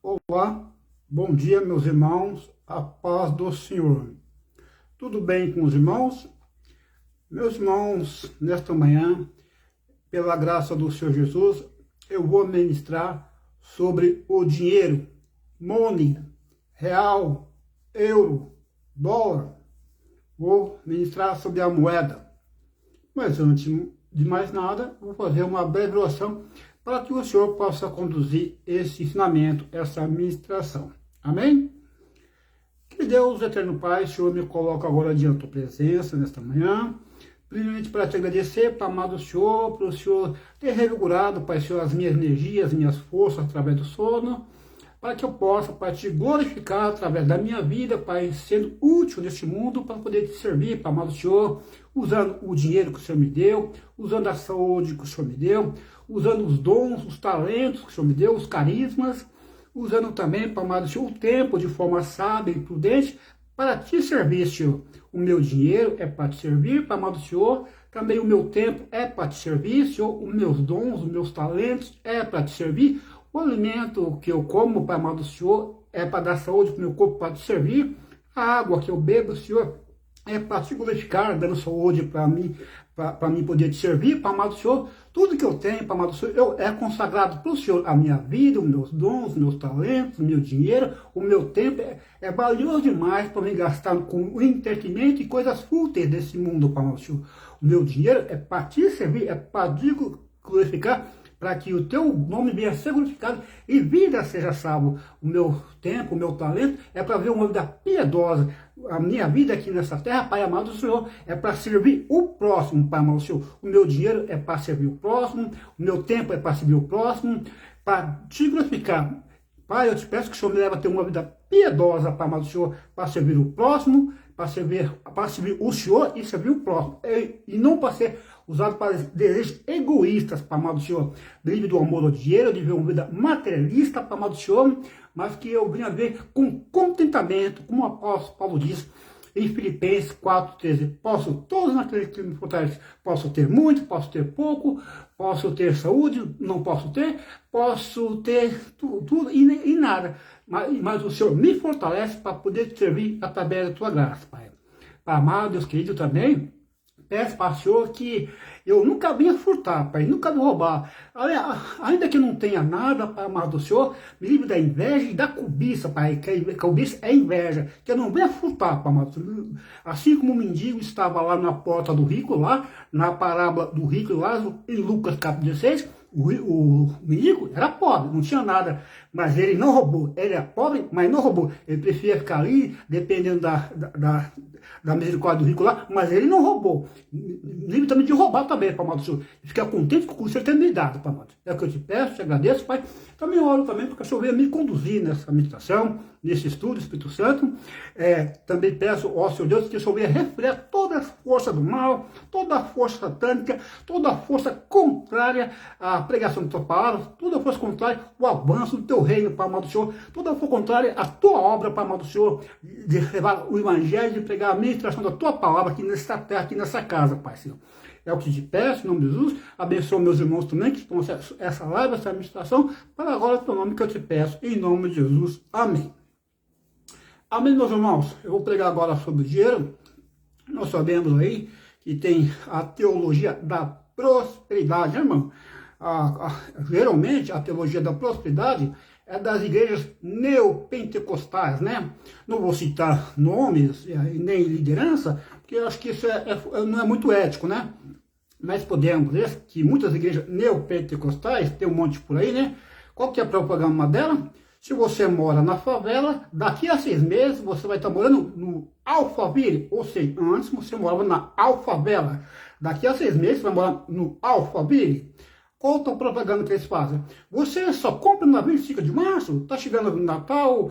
Olá, bom dia, meus irmãos, a paz do Senhor. Tudo bem com os irmãos? Meus irmãos, nesta manhã, pela graça do Senhor Jesus, eu vou ministrar sobre o dinheiro, money, real, euro, dólar. Vou ministrar sobre a moeda. Mas antes de mais nada, vou fazer uma breve oração para que o Senhor possa conduzir esse ensinamento, essa ministração. Amém? Que Deus, eterno Pai, Senhor, me coloca agora diante da tua presença nesta manhã, primeiramente para te agradecer, Pai amado Senhor, para o Senhor ter revigorado, Pai Senhor, as minhas energias, as minhas forças através do sono, para que eu possa, Pai, te glorificar através da minha vida, Pai, sendo útil neste mundo para poder te servir, Pai amado Senhor, usando o dinheiro que o Senhor me deu, usando a saúde que o Senhor me deu, usando os dons, os talentos que o Senhor me deu, os carismas, usando também, Pai amado Senhor, o tempo de forma sábia e prudente para te servir, Senhor. O meu dinheiro é para te servir, Pai amado Senhor, também o meu tempo é para te servir, Senhor, os meus dons, os meus talentos é para te servir, o alimento que eu como, Pai amado Senhor, é para dar saúde para o meu corpo, para te servir, a água que eu bebo, Senhor, é para te glorificar, dando saúde para mim poder te servir, Pai amado Senhor. Tudo que eu tenho, Pai amado Senhor, é consagrado para o Senhor. A minha vida, os meus dons, os meus talentos, o meu dinheiro, o meu tempo é valioso demais para me gastar com o entretenimento e coisas fúteis desse mundo, Pai amado Senhor. O meu dinheiro é para te servir, é para te glorificar, para que o teu nome venha ser glorificado e vida seja salvo. O meu tempo, o meu talento é para ver uma vida piedosa. A minha vida aqui nessa terra, Pai amado do Senhor, é para servir o próximo, Pai amado do Senhor. O meu dinheiro é para servir o próximo, o meu tempo é para servir o próximo, para te glorificar. Pai, eu te peço que o Senhor me leve a ter uma vida piedosa, Pai amado do Senhor, para servir o próximo, para servir o Senhor e servir o próximo. E não para ser usado para desejos egoístas, Pai amado do Senhor. Livre do amor ao dinheiro, de ver uma vida materialista, Pai amado do Senhor, mas que eu venha ver com contentamento, como o apóstolo Paulo diz em Filipenses 4,13. Posso todos naqueles que me fortalecem. Posso ter muito, posso ter pouco, posso ter saúde, não posso ter tudo e nada. Mas o Senhor me fortalece para poder te servir através da tua graça, Pai. Pai amado, Deus querido, também peço para o Senhor que eu nunca venha furtar, Pai, nunca me roubar. Ainda que não tenha nada, Pai amado do Senhor, me livre da inveja e da cobiça, Pai, que a cobiça é inveja, que eu não venha furtar, Pai amado do Senhor. Assim como o mendigo estava lá na porta do rico, lá na parábola do rico e Lázaro, em Lucas capítulo 16, o mendigo era pobre, não tinha nada, mas ele não roubou. Ele era pobre, mas não roubou. Ele preferia ficar ali, dependendo da misericórdia do rico lá, mas ele não roubou. Livre também de roubar também, Pai amado do Senhor. E ficar contente com o que você tem me dado, Pai amado. É o que eu te peço, te agradeço, Pai. Também oro também porque o Senhor venha me conduzir nessa meditação, nesse estudo, Espírito Santo. Também peço, ó Senhor Deus, que o Senhor venha refrear toda a força do mal, toda a força satânica, toda a força contrária à pregação da tua palavra, toda a força contrária ao avanço do teu reino, Pai amado do Senhor, toda a força contrária à tua obra, Pai amado do Senhor, de levar o evangelho, de pregar a ministração da tua palavra aqui nessa terra, aqui nessa casa, Pai Senhor. É o que te peço, em nome de Jesus. Abençoa meus irmãos também que estão essa live, essa administração, para agora, pelo nome que eu te peço, em nome de Jesus. Amém. Amém, meus irmãos. Eu vou pregar agora sobre o dinheiro. Nós sabemos aí que tem a teologia da prosperidade, né, irmão? Geralmente, a teologia da prosperidade é das igrejas neopentecostais, né? Não vou citar nomes nem liderança, porque eu acho que isso não é muito ético, né? Mas podemos dizer que muitas igrejas neopentecostais, tem um monte por aí, né? Qual que é a propaganda dela? Se você mora na favela, daqui a 6 meses você vai estar morando no Alphaville, ou seja, antes você morava na Alfavela. Daqui a 6 meses você vai morar no Alphaville. Qual a propaganda que eles fazem? Você só compra na 25 de março, está chegando o Natal,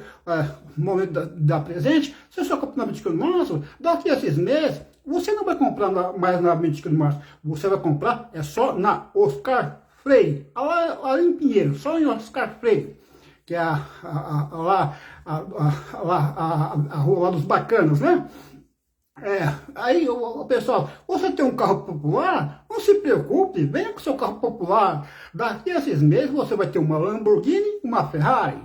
momento da presente, você só compra na 25 de março, daqui a 6 meses, você não vai comprar mais na 25 de março, você vai comprar só na Oscar Freire, lá em Pinheiro, só em Oscar Freire, que é a rua lá dos bacanas, né? Aí o pessoal, você tem um carro popular? Não se preocupe, venha com seu carro popular. Daqui a 6 meses você vai ter uma Lamborghini, uma Ferrari.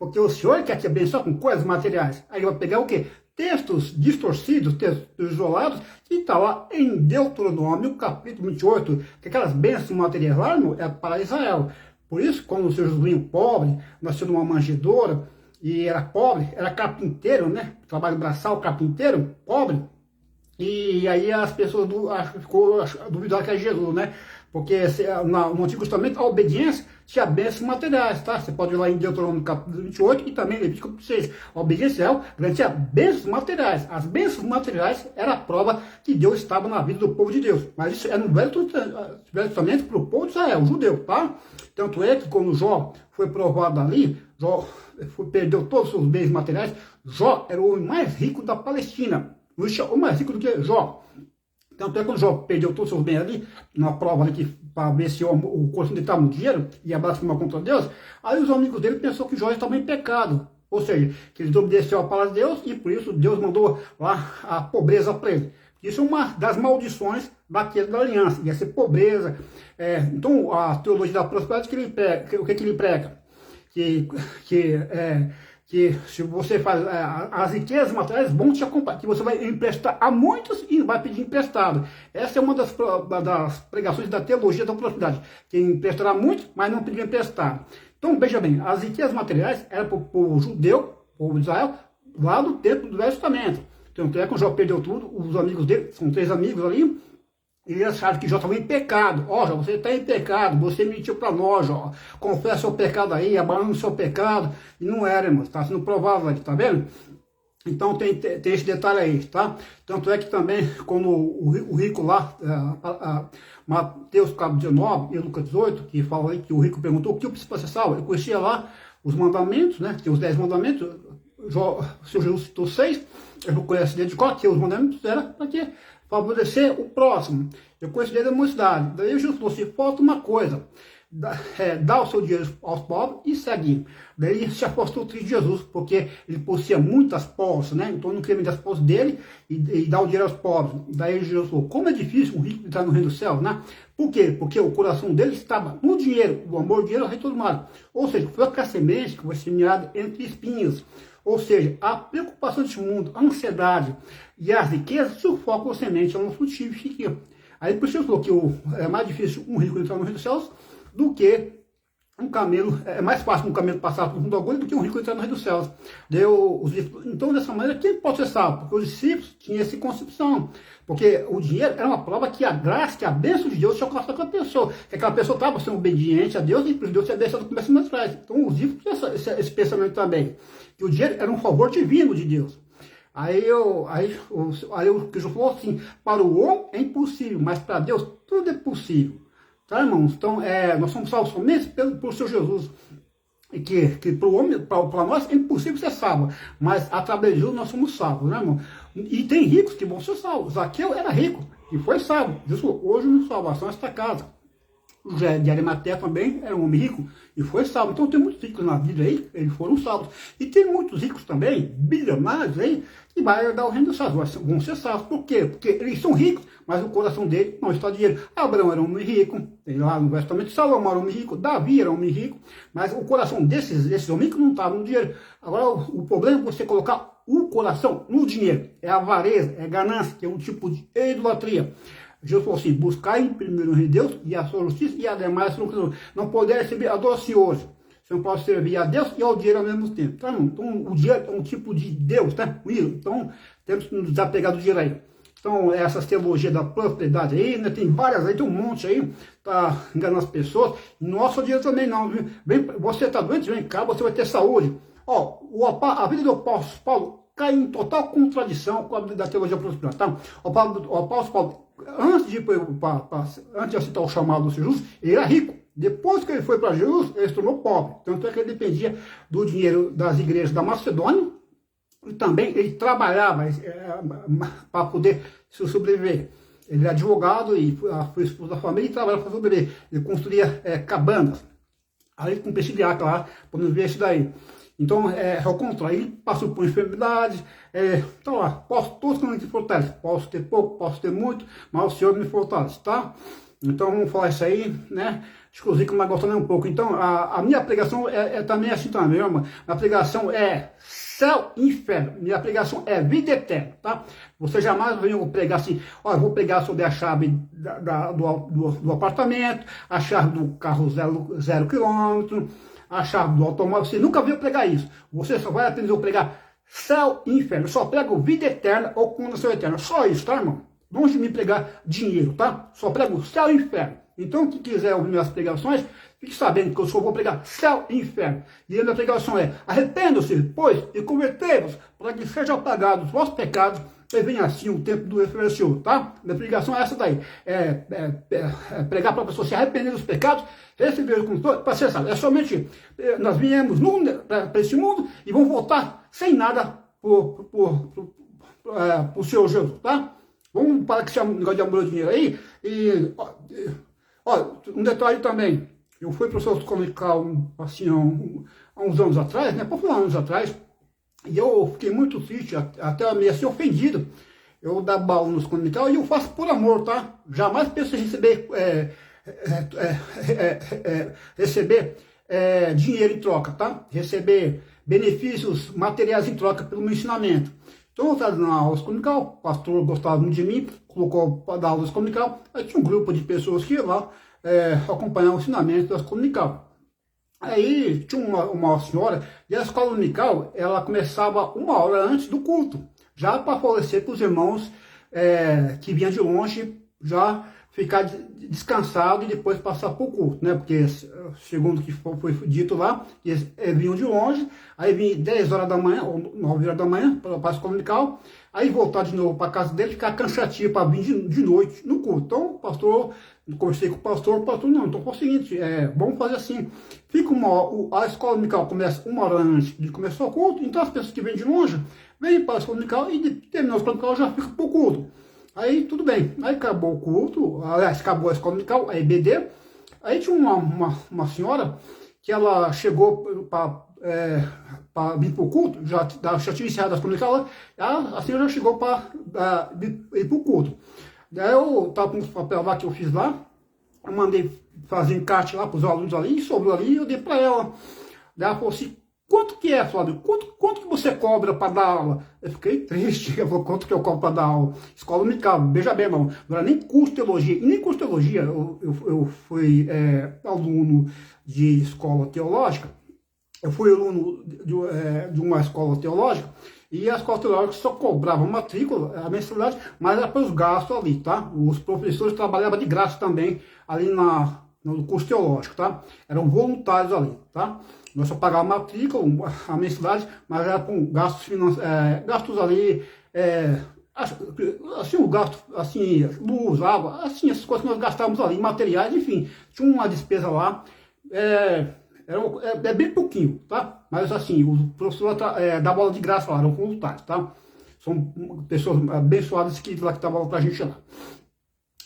porque o Senhor quer te abençoar com coisas materiais. Aí vai pegar o quê? Textos distorcidos, textos isolados, que está lá em Deuteronômio, capítulo 28, que aquelas bênçãos materiais lá, irmão, é para Israel. Por isso, quando o seu Josuinho pobre, nasceu numa manjedoura, e era pobre, era carpinteiro, né? Trabalho braçal, carpinteiro, pobre. E aí as pessoas ficou duvidando que é Jesus, né? Porque no Antigo Testamento a obediência tinha bênçãos materiais, tá? Você pode ir lá em Deuteronômio capítulo 28 e também Levítico 6. A obediência real garantia bênçãos materiais. As bênçãos materiais era a prova que Deus estava na vida do povo de Deus. Mas isso é no Velho Testamento para o povo de Israel, o judeu, tá? Tanto é que quando Jó foi provado ali, Jó perdeu todos os seus bens materiais. Jó era o homem mais rico da Palestina. O mais rico do que Jó. Tanto é que quando Jó perdeu todos os seus bens ali, na prova ali, para ver se o coração dele estava no dinheiro, e blasfemar contra Deus, aí os amigos dele pensaram que Jó estava em pecado. Ou seja, que ele desobedeceu a palavra de Deus, e por isso Deus mandou lá a pobreza para ele. Isso é uma das maldições daquele da aliança, ia ser pobreza. Então, a teologia da prosperidade, o que ele prega? Que se você faz as riquezas materiais vão te acompanhar, que você vai emprestar a muitos e vai pedir emprestado. Essa é uma das pregações da teologia da prosperidade, que emprestará muito, mas não pedir emprestado. Então, veja bem, as riquezas materiais eram para o povo judeu, povo de Israel, lá do tempo do Velho Testamento. Então, é que o Jó perdeu tudo, os amigos dele, são 3 amigos ali, eles acharam que Jó estava em pecado. Ó, Jó, você está em pecado, você mentiu para nós, Jó. Confessa o pecado aí, abandona o seu pecado. E não era, irmão, está sendo provável ali, tá vendo? Então tem esse detalhe aí, tá? Tanto é que também, quando o rico lá, Mateus capítulo 19 e Lucas 18, que fala aí que o rico perguntou o que eu preciso para ser salvo, ele conhecia lá os mandamentos, né? Tem os 10 mandamentos, o Senhor Jesus citou 6, ele conhece dentro de qual que os mandamentos era para quê? Favorecer o próximo. Eu conheço desde a mocidade. Daí Jesus falou assim, falta uma coisa, dá o seu dinheiro aos pobres e segue. Daí ele se afastou de Jesus, porque ele possuía muitas posses, né? Então não queria vender as posses dele e dar o dinheiro aos pobres. Daí Jesus falou, como é difícil um rico entrar no reino do céu, né? Por quê? Porque o coração dele estava no dinheiro, o amor ao dinheiro é o rei todo mal. Ou seja, foi aquela semente que foi semeada entre espinhos. Ou seja, a preocupação desse mundo, a ansiedade e as riquezas sufocam a semente, ela não frutifica. Aí por isso ele falou que é mais difícil um rico entrar no reino dos céus do que um camelo, é mais fácil um camelo passar por um da agulha do que um rico entrar no reino dos céus. Então, dessa maneira, quem pode ser salvo? Porque os discípulos tinham essa concepção. Porque o dinheiro era uma prova que a graça, que a bênção de Deus se alcançou aquela pessoa. Que aquela pessoa estava sendo obediente a Deus e por Deus se abençoado com pensamento atrás. Então, os discípulos tinham esse pensamento também. Que o dinheiro era um favor divino de Deus. Aí o que Jesus falou assim, para o homem é impossível, mas para Deus tudo é possível. Tá, irmãos? Então, nós somos salvos somente pelo Senhor Jesus. E que para o homem, para nós, é impossível ser salvo. Mas através de Jesus nós somos salvos, né, irmão? E tem ricos que vão ser salvos. Zaqueu era rico e foi salvo. Jesus falou, hoje minha salvação é esta casa. O José de Arimateia também era um homem rico e foi salvo. Então tem muitos ricos na vida aí, eles foram salvos. E tem muitos ricos também, bilionários aí, que vai herdar o reino dos céus, vão ser salvos. Por quê? Porque eles são ricos, mas o coração dele não está dinheiro. Abraão era um homem rico, tem lá no Testamento, Salomão era um homem rico, Davi era um homem rico, mas o coração desses homens ricos não estava no dinheiro. Agora o problema é você colocar o coração no dinheiro. É avareza, é ganância, que é um tipo de idolatria. Jesus falou assim, buscai primeiro o reino de Deus e a sua justiça e ademais não poder receber a dois senhores. Você não pode servir a Deus e ao dinheiro ao mesmo tempo. Tá? Então o dinheiro é um tipo de Deus, tá? Então temos que nos desapegar do dinheiro aí. Então essas teologias da prosperidade aí, né? Tem várias aí, tem um monte aí, tá enganando as pessoas. Nosso dinheiro também não, viu? Você está doente, vem cá, você vai ter saúde. Ó, a vida do apóstolo Paulo cai em total contradição com a vida da teologia prosperidade, tá? O apóstolo Paulo, antes de aceitar o chamado do Senhor Jesus, ele era rico. Depois que ele foi para Jesus, ele se tornou pobre. Tanto é que ele dependia do dinheiro das igrejas da Macedônia e também ele trabalhava para poder se sobreviver. Ele era advogado e foi esposo da família e trabalhava para sobreviver. Ele construía cabanas. Aí com peixe de arca lá, podemos ver isso daí. Então, ao contrário, ele passou por enfermidades, então lá, todos que não me fortalecem, posso ter pouco, posso ter muito, mas o Senhor me fortalece, tá? Então, vamos falar isso aí, né? Inclusive, que eu mais gostando um pouco. Então, a minha pregação também assim também, irmão. A pregação é céu e inferno. Minha pregação é vida eterna, tá? Você jamais vai pregar assim, ó, eu vou pregar sobre a chave do apartamento, a chave do carro zero quilômetro, a chave do automóvel. Você nunca viu pregar isso. Você só vai aprender a pregar céu e inferno. Eu só prego vida eterna ou condenação eterna. Só isso, tá, irmão? Longe de me pregar dinheiro, tá? Só prego céu e inferno. Então, quem quiser ouvir minhas pregações, fique sabendo que eu só vou pregar céu e inferno. E a minha pregação é: arrependam-se, pois, e convertei-vos, para que sejam apagados os vossos pecados, e venha assim o tempo do refrigério, tá? Minha pregação é essa daí. Pregar para a pessoa se arrepender dos pecados, receber o controle, para ser salvo. É somente, nós viemos para esse mundo e vamos voltar sem nada pro Senhor Jesus, tá? Vamos parar que esse negócio de amor e dinheiro aí. E, um detalhe também. Eu fui professor comunical assim, há uns anos atrás, né? Por anos atrás. E eu fiquei muito triste, até meio assim ofendido. Eu dava aula nos comunical e eu faço por amor, tá? Jamais penso em receber dinheiro em troca, tá? Receber benefícios materiais em troca pelo meu ensinamento. Então eu estava na aula comunical, o pastor gostava muito de mim, colocou para dar aula comunical, aí tinha um grupo de pessoas que ia lá acompanhar o ensinamento da comunical. Aí tinha uma senhora, e a escola dominical, ela começava 1 hora antes do culto, já para favorecer para os irmãos que vinham de longe, já ficar descansado e depois passar para o culto, né? Porque, segundo o que foi dito lá, eles vinham de longe, aí vinham 10 horas da manhã, ou 9 horas da manhã, para a escola dominical, aí voltar de novo para casa dele, ficar cansativo para vir de noite no culto. Então, o pastor, conversei com o pastor não, então foi o seguinte, vamos fazer assim, fica a escola dominical começa 1 hora antes de começar o culto, então as pessoas que vêm de longe, vêm para a escola dominical e terminou a escola dominical já fica para o culto. Aí tudo bem, aí acabou o culto, aliás, acabou a escola dominical, a EBD, aí tinha uma senhora que ela chegou para vir para o culto, já tinha encerrado a escola dominical, a senhora já chegou para ir para o culto. Daí eu estava com os papéis lá que eu fiz lá, eu mandei fazer encarte lá para os alunos ali, e sobrou ali, eu dei para ela. Daí ela falou assim: quanto que é, Flávio? Quanto que você cobra para dar aula? Eu fiquei triste. Ela falou: quanto que eu cobro para dar aula? Escola dominical, veja bem, irmão, não era nem curso de teologia. E nem curso de teologia, eu fui aluno de escola teológica. Eu fui aluno de uma escola teológica. E a escola teológica só cobrava matrícula, a mensalidade, mas era para os gastos ali, tá? Os professores trabalhavam de graça também ali no curso teológico, tá? Eram voluntários ali, tá? Nós só pagávamos a matrícula, a mensalidade, mas era com gastos ali, assim, o gasto, assim, luz, água, assim, essas coisas que nós gastávamos ali, materiais, enfim, tinha uma despesa lá, é bem pouquinho, tá? Mas assim, os professores davam aula de graça lá, eram voluntários, tá? São pessoas abençoadas que estavam lá pra gente lá.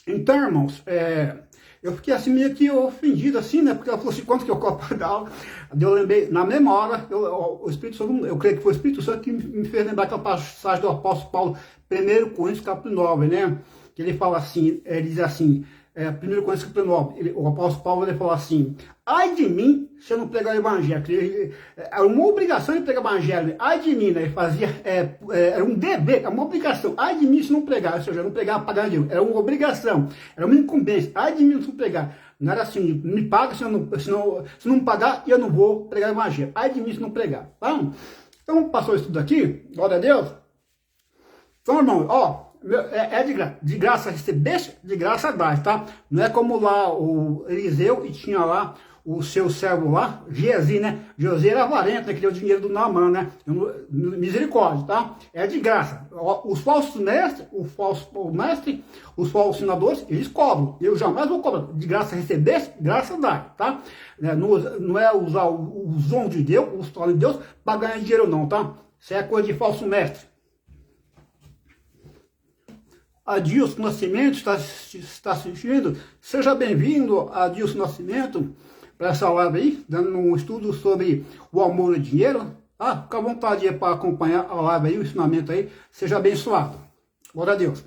Então, irmãos, eu fiquei assim meio que ofendido, assim, né? Porque ela falou assim: quanto que eu cobro para dar aula? Eu lembrei, na mesma hora, o Espírito Santo, eu creio que foi o Espírito Santo que me fez lembrar aquela passagem do apóstolo Paulo, 1 Coríntios capítulo 9, né? Que ele fala assim, ele diz assim, 1 Coríntios capítulo 9, o apóstolo Paulo, ele fala assim: ai de mim se eu não pregar o evangelho. É uma obrigação de pregar o evangelho. Ai de mim, né? Ele fazia, era um dever, é uma obrigação. Ai de mim se não pregar, ou seja, não pregar para pagar dinheiro. Era uma obrigação, era uma incumbência. Ai de mim se não pregar. Não era assim: me paga, se não pagar, eu não vou pregar o evangelho. Ai de mim se não pregar. Tá? Então, passou isso tudo aqui, glória a Deus. Então, irmão, ó, de graça receber, de graça dar, tá? Não é como lá o Eliseu e tinha lá o seu servo lá, Geazi, né? José era avarento, né? Que deu o dinheiro do Naamã, né? Misericórdia, tá? É de graça. Os falsos mestres, os falsos ensinadores, eles cobram. Eu jamais vou cobrar. De graça receber, graça dar, tá? Não é usar os dons de Deus, os talentos de Deus, para ganhar dinheiro não, tá? Isso é coisa de falso mestre. Adilson Nascimento está assistindo. Seja bem-vindo, Adilson Nascimento, para essa live aí, dando um estudo sobre o amor e o dinheiro. Tá? Fica à vontade para acompanhar a live aí, o ensinamento aí. Seja abençoado. Glória a Deus.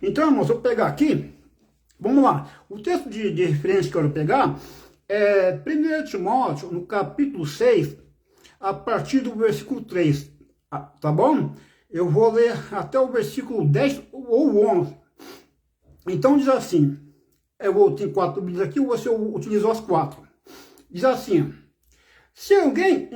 Então, irmãos, eu vou pegar aqui Vamos lá. O texto de referência que eu quero pegar é 1 Timóteo, no capítulo 6, a partir do versículo 3. Tá bom? Eu vou ler até o versículo 10 ou 11. Então diz assim, ter 4 Bíblias aqui, você utilizou as 4. Diz assim, se alguém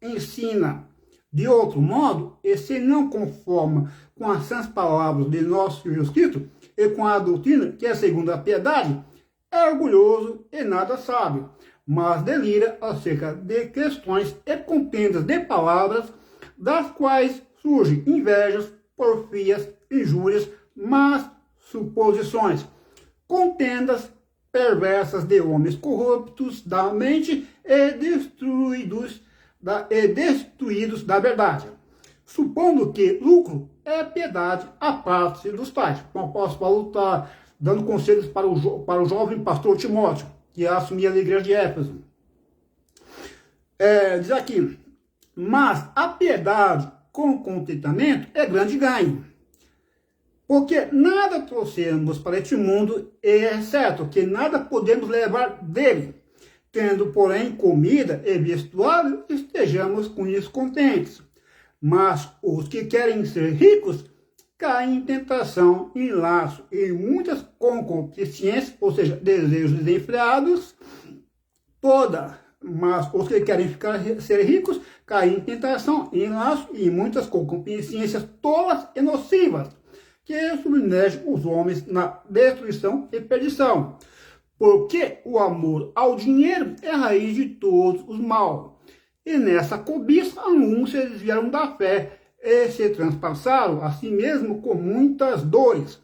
ensina de outro modo, e se não conforma com as sãs palavras de nosso Senhor Jesus Cristo, e com a doutrina, que é segundo a piedade, é orgulhoso e nada sabe, mas delira acerca de questões e contendas de palavras, das quais surgem invejas, porfias, injúrias, más suposições, contendas perversas de homens corruptos da mente e destruídos da verdade, supondo que lucro é piedade à parte dos tais. Então, o apóstolo Paulo está dando conselhos para o jovem pastor Timóteo, que assumia a igreja de Éfeso. Diz aqui, mas a piedade com contentamento é grande ganho. Porque nada trouxemos para este mundo, é certo que nada podemos levar dele. Tendo, porém, comida e vestuário, estejamos com isso contentes. Mas os que querem ser ricos caem em tentação, em laço, em muitas concupiscências, ou seja, desejos desenfreados, mas os que querem ser ricos caem em tentação, em laço, e em muitas concupiscências tolas e nocivas, que submergem os homens na destruição e perdição. Porque o amor ao dinheiro é a raiz de todos os males. E nessa cobiça, alguns se desviaram da fé e se transpassaram a si mesmo com muitas dores.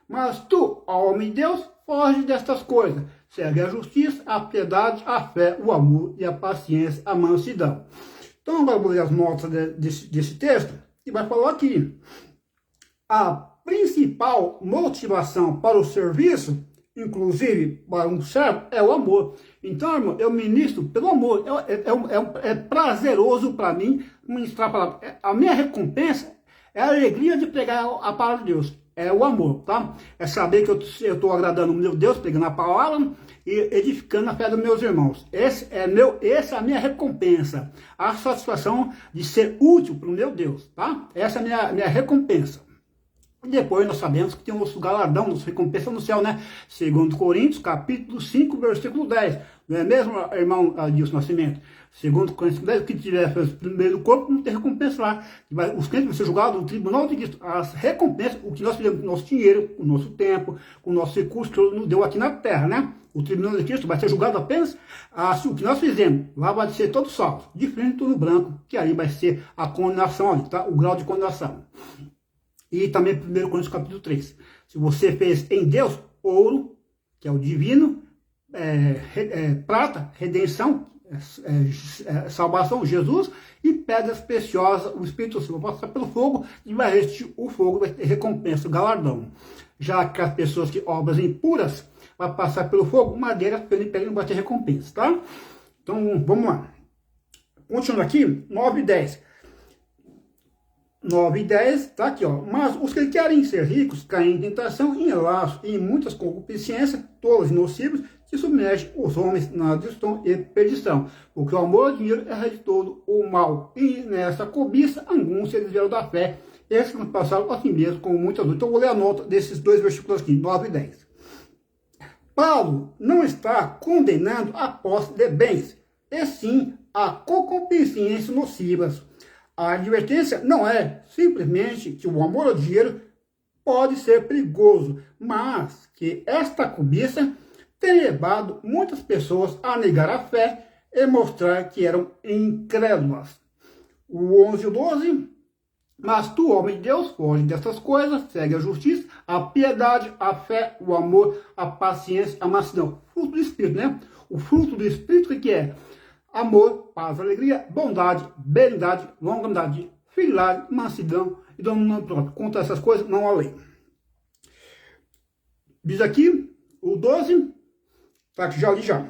Mas tu, ó homem de Deus, foge destas coisas. Segue a justiça, a piedade, a fé, o amor e a paciência, a mansidão. Então, agora eu vou ler as notas desse texto e vai falar aqui. A principal motivação para o serviço, inclusive para um servo, é o amor. Então, irmão, eu ministro pelo amor. É prazeroso para mim ministrar a palavra. A minha recompensa é a alegria de pregar a palavra de Deus. É o amor, tá? É saber que eu estou agradando o meu Deus, pregando a palavra e edificando a fé dos meus irmãos. Essa é a minha recompensa. A satisfação de ser útil para o meu Deus, tá? Essa é a minha recompensa. E depois nós sabemos que tem o nosso galardão, nossa recompensa no céu, né? 2 Coríntios, capítulo 5, versículo 10. Não é mesmo, irmão Adilson Nascimento? 2 Coríntios 10, o que tiver primeiro do corpo não tem recompensa lá. Os crentes vão ser julgados no tribunal de Cristo. As recompensas, o que nós fizemos com o nosso dinheiro, com o nosso tempo, com o nosso recurso que nos deu aqui na terra, né? O tribunal de Cristo vai ser julgado apenas o que nós fizemos. Lá vai ser todo salvo, diferente do branco, que aí vai ser a condenação ali, tá? O grau de condenação. E também 1 Coríntios capítulo 3. Se você fez em Deus ouro, que é o divino, prata, redenção, salvação, Jesus, e pedras preciosas, o Espírito Santo vai passar pelo fogo e vai resistir o fogo, vai ter recompensa, o galardão. Já que as pessoas que obras impuras vai passar pelo fogo, madeira, pelo e não vai ter recompensa, tá? Então, vamos lá. Continuando aqui, 9 e 10. 9 e 10, tá aqui, ó. Mas os que querem ser ricos caem em tentação, em laço e em muitas concupiscências, tolas e nocivos, que submergem os homens na destruição e perdição. Porque o amor ao dinheiro é a raiz de todo o mal. E nessa cobiça, alguns se desviaram da fé, esses que passaram assim mesmo com muitas dores. Então, eu vou ler a nota desses dois versículos aqui, 9 e 10. Paulo não está condenando a posse de bens, e sim a concupiscências nocivas. A advertência não é simplesmente que o amor ao dinheiro pode ser perigoso, mas que esta cobiça tem levado muitas pessoas a negar a fé e mostrar que eram incrédulas. O 11 e o 12. Mas tu, homem de Deus, foge dessas coisas, segue a justiça, a piedade, a fé, o amor, a paciência, a mansidão. Fruto do Espírito, né? O fruto do Espírito, o que é? Amor, paz, alegria, bondade, benignidade, longanimidade, fidelidade, mansidão e domínio próprio. Contra essas coisas, não há lei. Diz aqui, o 12, tá aqui, já li já.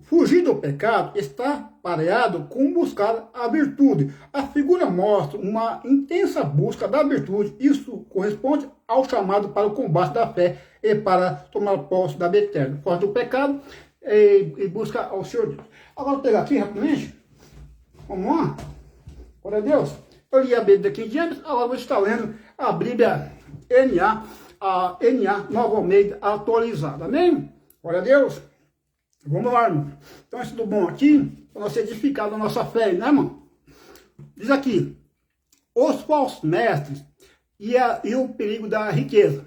Fugir do pecado está pareado com buscar a virtude. A figura mostra uma intensa busca da virtude. Isso corresponde ao chamado para o combate da fé e para tomar posse da vida eterna. Foge do pecado e busca ao Senhor Deus. Agora vou pegar aqui rapidamente. Vamos lá? Glória a Deus. Eu li a Bíblia daqui em diante, agora vou estar lendo a Bíblia a NA Nova Almeida atualizada. Amém? Glória a Deus. Vamos lá, irmão. Então, isso tudo bom aqui, para nós edificar a nossa fé, né, irmão? Diz aqui, os falsos mestres e o perigo da riqueza.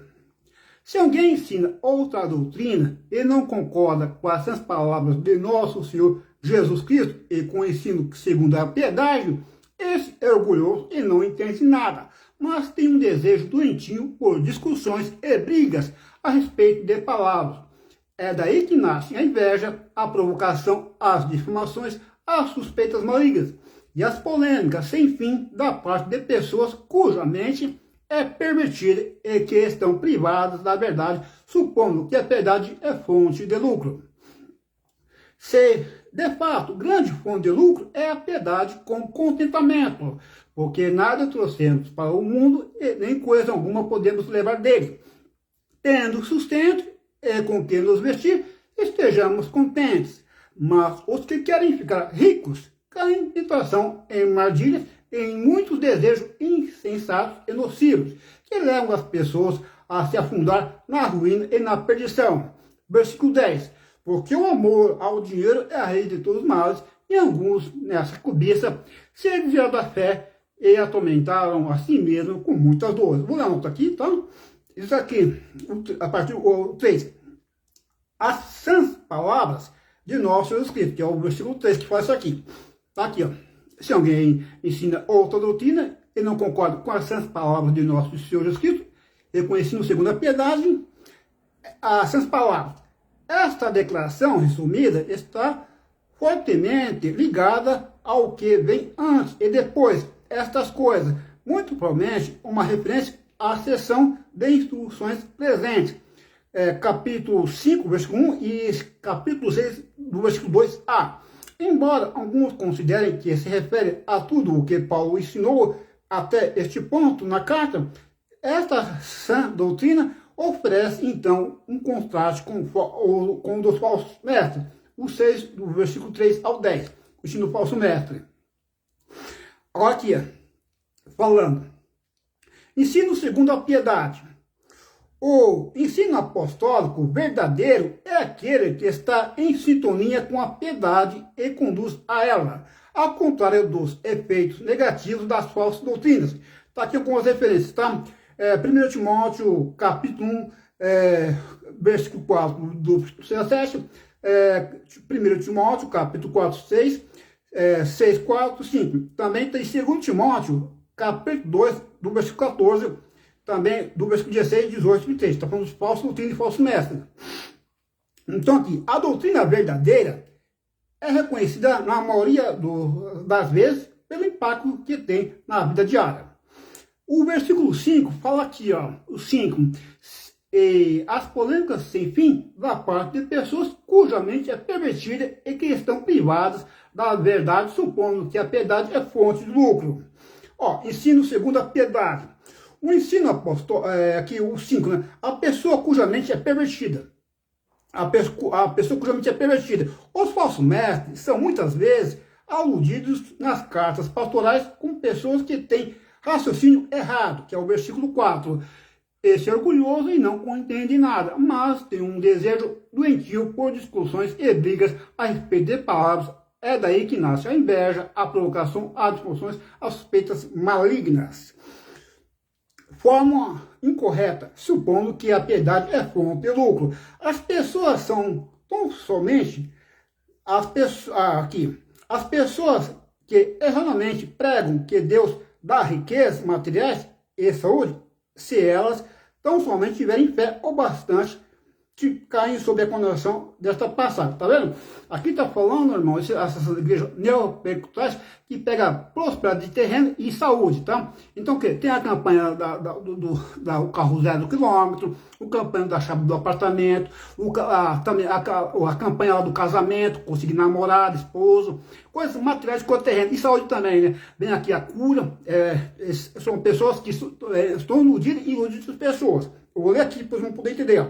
Se alguém ensina outra doutrina e não concorda com as palavras de nosso Senhor Jesus Cristo e com o ensino segundo a piedade, esse é orgulhoso e não entende nada, mas tem um desejo doentio por discussões e brigas a respeito de palavras. É daí que nasce a inveja, a provocação, as difamações, as suspeitas malignas e as polêmicas sem fim da parte de pessoas cuja mente é pervertida e que estão privadas da verdade, supondo que a piedade é fonte de lucro. Se, de fato, grande fonte de lucro é a piedade com contentamento, porque nada trouxemos para o mundo e nem coisa alguma podemos levar dele. Tendo sustento e com que nos vestir, estejamos contentes. Mas os que querem ficar ricos caem em tentação, em armadilhas, em muitos desejos insensatos e nocivos, que levam as pessoas a se afundar na ruína e na perdição. Versículo 10. Porque o amor ao dinheiro é a raiz de todos os males, e alguns, nessa cobiça, se desviaram da fé e atormentaram a si mesmos com muitas dores. Vou ler uma nota aqui, tá? Isso aqui, a partir do 3. As sãs palavras de nosso Jesus Cristo, que é o versículo 3 que faz isso aqui. Tá aqui, ó. Se alguém ensina outra doutrina e não concorda com as sãs palavras de nosso Senhor Jesus Cristo, e com o ensino segundo a piedade, as sãs palavras. Esta declaração resumida está fortemente ligada ao que vem antes e depois. Estas coisas, muito provavelmente, uma referência à seção de instruções presentes. Capítulo 5, versículo 1 e capítulo 6, do versículo 2a. Embora alguns considerem que se refere a tudo o que Paulo ensinou até este ponto na carta, esta sã doutrina oferece, então, um contraste com o dos falsos mestres. O 6, do versículo 3 ao 10. O ensino do falso mestre. Agora aqui, falando. Ensino segundo a piedade. O ensino apostólico verdadeiro é aquele que está em sintonia com a piedade e conduz a ela, ao contrário dos efeitos negativos das falsas doutrinas. Está aqui algumas referências, tá? 1 Timóteo, capítulo 1, versículo 4, do 6 a 7. 1 Timóteo, capítulo 4, 6, 6, 4, 5. Também tem 2 Timóteo, capítulo 2, do versículo 14, também do versículo 16, 18 e 30. Está falando dos falsos doutrinas e falsos mestres. Então aqui, a doutrina verdadeira é reconhecida na maioria das vezes pelo impacto que tem na vida diária. O versículo 5 fala aqui, ó, o 5, as polêmicas sem fim da parte de pessoas cuja mente é pervertida e que estão privadas da verdade, supondo que a piedade é fonte de lucro. Ó, ensino segundo a piedade. O ensino apostólico, aqui o 5, né? A pessoa cuja mente é pervertida. A pessoa cuja mente é pervertida. Os falsos mestres são muitas vezes aludidos nas cartas pastorais com pessoas que têm raciocínio errado, que é o versículo 4. Esse é orgulhoso e não entende nada, mas tem um desejo doentio por discussões e brigas a respeito de palavras. É daí que nasce a inveja, a provocação, as discussões, as suspeitas malignas. Forma incorreta, supondo que a piedade é fonte de lucro. As pessoas são tão somente as pessoas que erradamente pregam que Deus dá riquezas materiais e saúde, se elas tão somente tiverem fé o bastante caem sob a condenação desta passagem, tá vendo? Aqui está falando, irmão, essas igrejas neopentecostais que pega prosperidade de terreno e saúde, tá? Então, o que? Tem a campanha do carro zero do quilômetro, o campanha da chave do apartamento, também a campanha lá do casamento, conseguir namorado, esposo, coisas materiais com o terreno e saúde também, né? Vem aqui a cura, são pessoas que estão iludidas e iludem as pessoas. Eu vou ler aqui, depois vão poder entender, ó.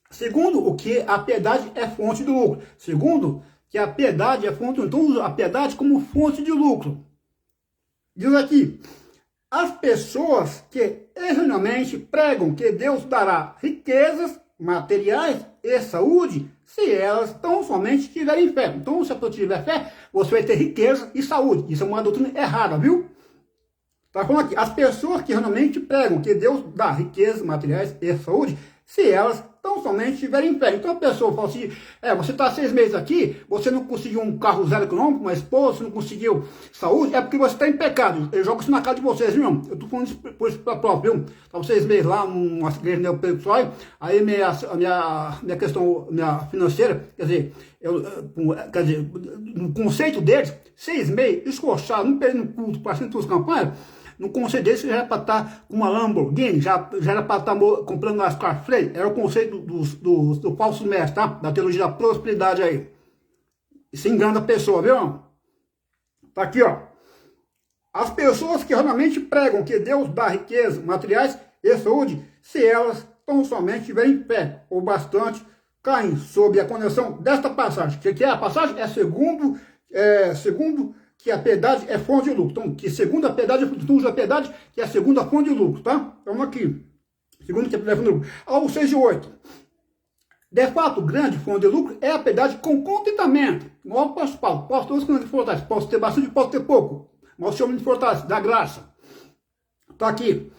Segundo o que a piedade é fonte de lucro. Segundo que a piedade é fonte, então usa a piedade como fonte de lucro. Diz aqui, as pessoas que erroneamente pregam que Deus dará riquezas materiais e saúde, se elas tão somente tiverem fé. Então, se a pessoa tiver fé, você vai ter riqueza e saúde. Isso é uma doutrina errada, viu? Está falando aqui, as pessoas que erroneamente pregam que Deus dá riquezas materiais e saúde, se elas tão somente tiverem fé. Então a pessoa fala assim, você está 6 meses aqui, você não conseguiu um carro zero econômico, uma esposa, você não conseguiu saúde, é porque você está em pecado. Eu jogo isso na cara de vocês, viu? Eu estou falando isso por isso próprio, viu? Estava 6 meses lá, uma igreja neopentecostal, aí minha questão financeira, quer dizer, no conceito deles, 6 meses, escorchado, não perdendo culto, passando todas as campanhas, no conceito desse já era para estar com uma Lamborghini, já era para estar comprando uma Scarface, era o conceito do falso mestre, tá? Da teologia da prosperidade aí. Isso engana a pessoa, viu? Tá aqui, ó. As pessoas que realmente pregam que Deus dá riqueza, materiais e saúde, se elas tão somente tiverem fé, ou bastante, caem sob a condenação desta passagem. O que é a passagem? É segundo que a piedade é fonte de lucro. Então, que segundo a piedade, usa a piedade, que é a segunda fonte de lucro, tá? Então, aqui. Segundo que a piedade é fonte de lucro. Ao 6 e 8. De fato, grande fonte de lucro é a piedade com contentamento. Não é o apóstolo Paulo. Posso ter os que fortalece. Posso ter bastante, posso ter pouco. Mas o Senhor me fortalece, dá graça. Tá aqui.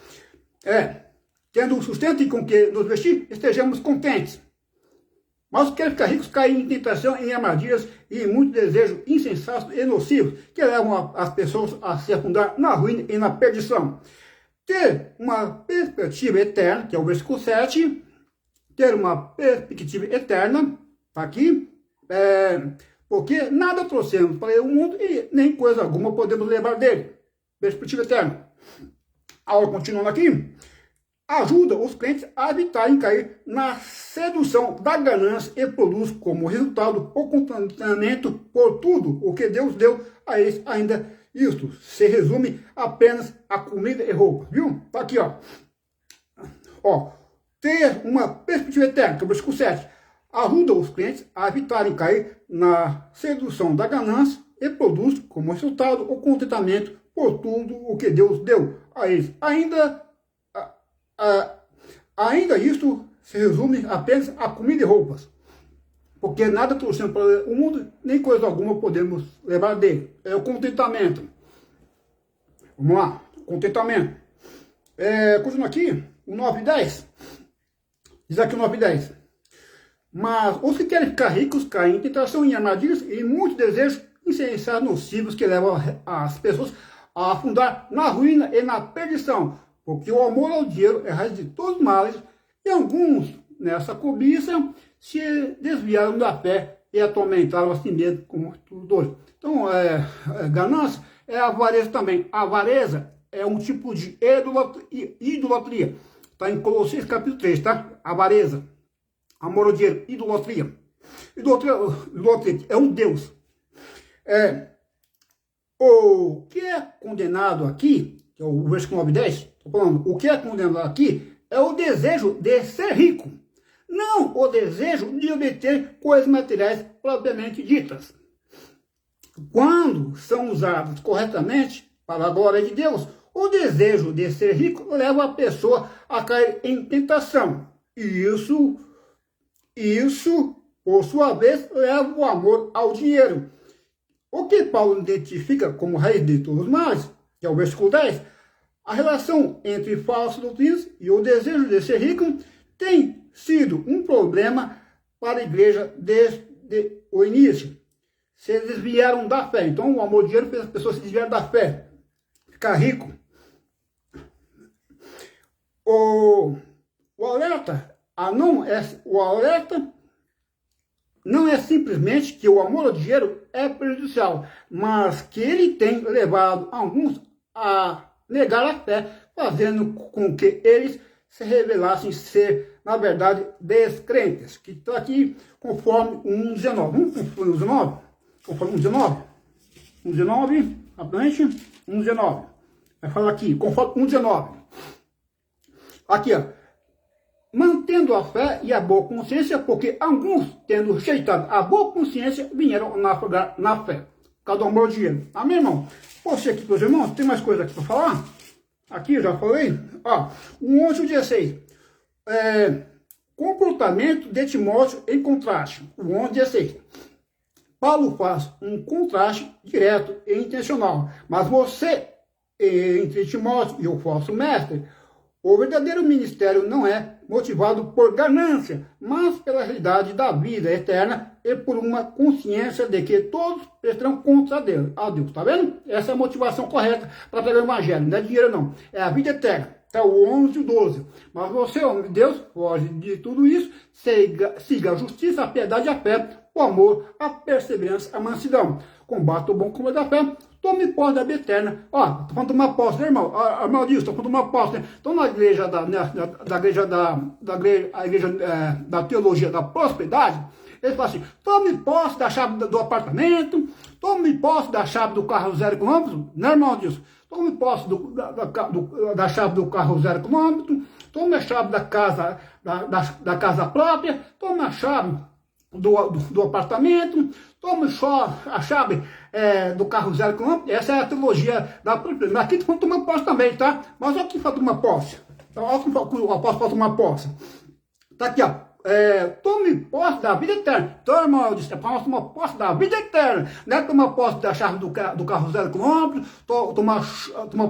Tendo o sustento e com que nos vestir, estejamos contentes. Mas os que querem ficar ricos caem em tentação, em armadilhas e em muitos desejos insensatos e nocivos que levam as pessoas a se afundar na ruína e na perdição. Ter uma perspectiva eterna, que é o versículo 7, ter uma perspectiva eterna, tá aqui, porque nada trouxemos para o mundo e nem coisa alguma podemos levar dele. Perspectiva eterna. Agora, continuando aqui, ajuda os crentes a evitarem cair na sedução da ganância e produz como resultado o contentamento por tudo o que Deus deu a eles. Ainda isto se resume apenas a comida e roupa, viu? Tá aqui, ó. Ter uma perspectiva eterna, que é o versículo 7, ajuda os crentes a evitarem cair na sedução da ganância e produz como resultado o contentamento por tudo o que Deus deu a eles. Ainda isto se resume apenas a comida e roupas, porque nada trouxemos para o mundo, nem coisa alguma podemos levar dele. É o contentamento. Vamos lá, contentamento. Continua aqui, o 9 e 10. Diz aqui o 9 e 10. Mas os que querem ficar ricos caem em tentação, em armadilhas e em muitos desejos insensatos nocivos que levam as pessoas a afundar na ruína e na perdição. Porque o amor ao dinheiro é a raiz de todos os males, e alguns, nessa cobiça, se desviaram da fé e atormentaram a si mesmo como os dois. Então, ganância é avareza também. A avareza é um tipo de idolatria. Está em Colossenses capítulo 3, tá? Avareza, amor ao dinheiro, idolatria. Idolatria é um Deus. O que é condenado aqui, que é o versículo 9 e 10, falando, o que é condenado aqui é o desejo de ser rico, não o desejo de obter coisas materiais propriamente ditas. Quando são usadas corretamente para a glória de Deus, o desejo de ser rico leva a pessoa a cair em tentação. E isso, por sua vez, leva o amor ao dinheiro. O que Paulo identifica como raiz de todos os males, que é o versículo 10, a relação entre falsas doutrinas e o desejo de ser rico tem sido um problema para a igreja desde o início. Se desviaram da fé. Então, o amor ao dinheiro fez as pessoas se desviarem da fé. Ficar rico. O alerta o alerta não é simplesmente que o amor ao dinheiro é prejudicial, mas que ele tem levado alguns a negar a fé, fazendo com que eles se revelassem ser, na verdade, descrentes. Que está aqui conforme 1,19. Vamos conforme 1,19? Conforme 1,19? 1,19, rapidamente, 1,19. Vai falar aqui, conforme 1,19. Aqui, ó. Mantendo a fé e a boa consciência, porque alguns, tendo rejeitado a boa consciência, vieram naufragar na fé. Por causa do amor ao dinheiro. Amém, irmão? Você aqui, meus irmãos, tem mais coisa aqui para falar? Aqui, eu já falei. Ó, o 11,16. Comportamento de Timóteo em contraste. O 11,16. Paulo faz um contraste direto e intencional. Mas você, entre Timóteo e o falso mestre, o verdadeiro ministério não é motivado por ganância, mas pela realidade da vida eterna e por uma consciência de que todos prestarão contas a Deus. Tá vendo? Essa é a motivação correta para pregar o evangelho. Não é dinheiro, não. É a vida eterna. Tá o 11 e o 12. Mas você, homem de Deus, foge de tudo isso, siga a justiça, a piedade e a fé, o amor, a perseverança, a mansidão. Combata o bom combate da fé. Tome posse da vida eterna. Ó, tô falando de uma posse, né, irmão? Irmão disso, tô falando de uma posse, né? Então, na igreja da teologia da prosperidade, ele fala assim: tome posse da chave do apartamento, tome posse da chave do carro 0 km, né, irmão disso? Tome posse da chave do carro 0 km, tome a chave da casa própria, tome a chave do apartamento, tome só a chave do carro 0 km. Essa é a teologia da prosperidade. Aqui tu pode tomar posse também, tá? Mas olha aqui para tomar posse. Então, olha aqui o apóstolo para tomar posse. Tá aqui, ó. Tome posse da vida eterna. Então, irmão, eu disse, é para nós tomar posse da vida eterna. Não é tomar posse da chave do carro 0 km, tomar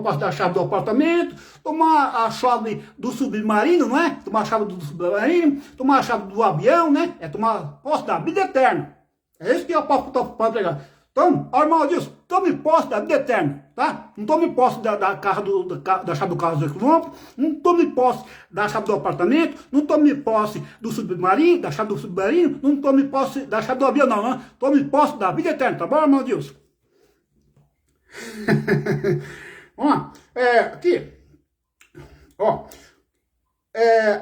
posse da chave do apartamento, tomar a chave do submarino, não é? Tomar a chave do submarino, tomar a chave do avião, né? É tomar posse da vida eterna. É isso que o apóstolo está para pregar. Então, irmão, diz, tome posse da vida eterna, tá? Não tome posse da chave do carro 0 km, não tome posse da chave do apartamento, não tome posse do submarino, da chave do submarino, não tome posse da chave do avião, não, né? Tome posse da vida eterna, tá bom, irmão Deus? Ó, aqui, ó,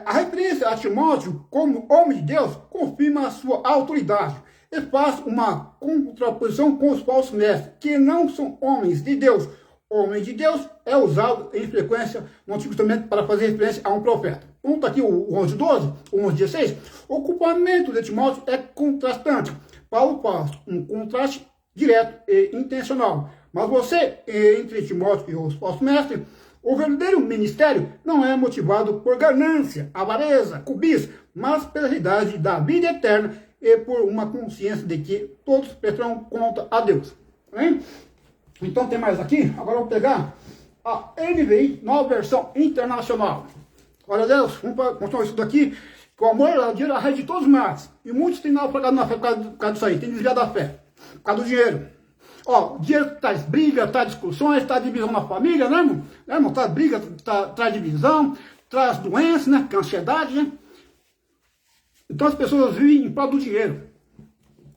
a referência a Timóteo como homem de Deus confirma a sua autoridade. E faz uma contraposição com os falsos mestres, que não são homens de Deus. Homem de Deus é usado em frequência no Antigo Testamento para fazer referência a um profeta. Ponto aqui o 11:12, o 11:16. O ocupamento de Timóteo é contrastante. Paulo faz um contraste direto e intencional. Mas você, entre Timóteo e os falsos mestres, o verdadeiro ministério não é motivado por ganância, avareza, cobiça, mas pela realidade da vida eterna e por uma consciência de que todos prestarão conta a Deus. Hein? Então tem mais aqui. Agora vamos pegar a NVI, nova versão internacional. Olha Deus, vamos mostrar isso daqui. Que o amor ao dinheiro é a raiz de todos os males. E muitos têm naufragado na fé por causa disso aí. Tem desviado da fé. Por causa do dinheiro. Ó, o dinheiro traz briga, traz discussões, traz divisão na família, né, irmão? Né, irmão? Traz briga, traz divisão, traz doença, né? Que é ansiedade, né? Então as pessoas vivem em prol do dinheiro.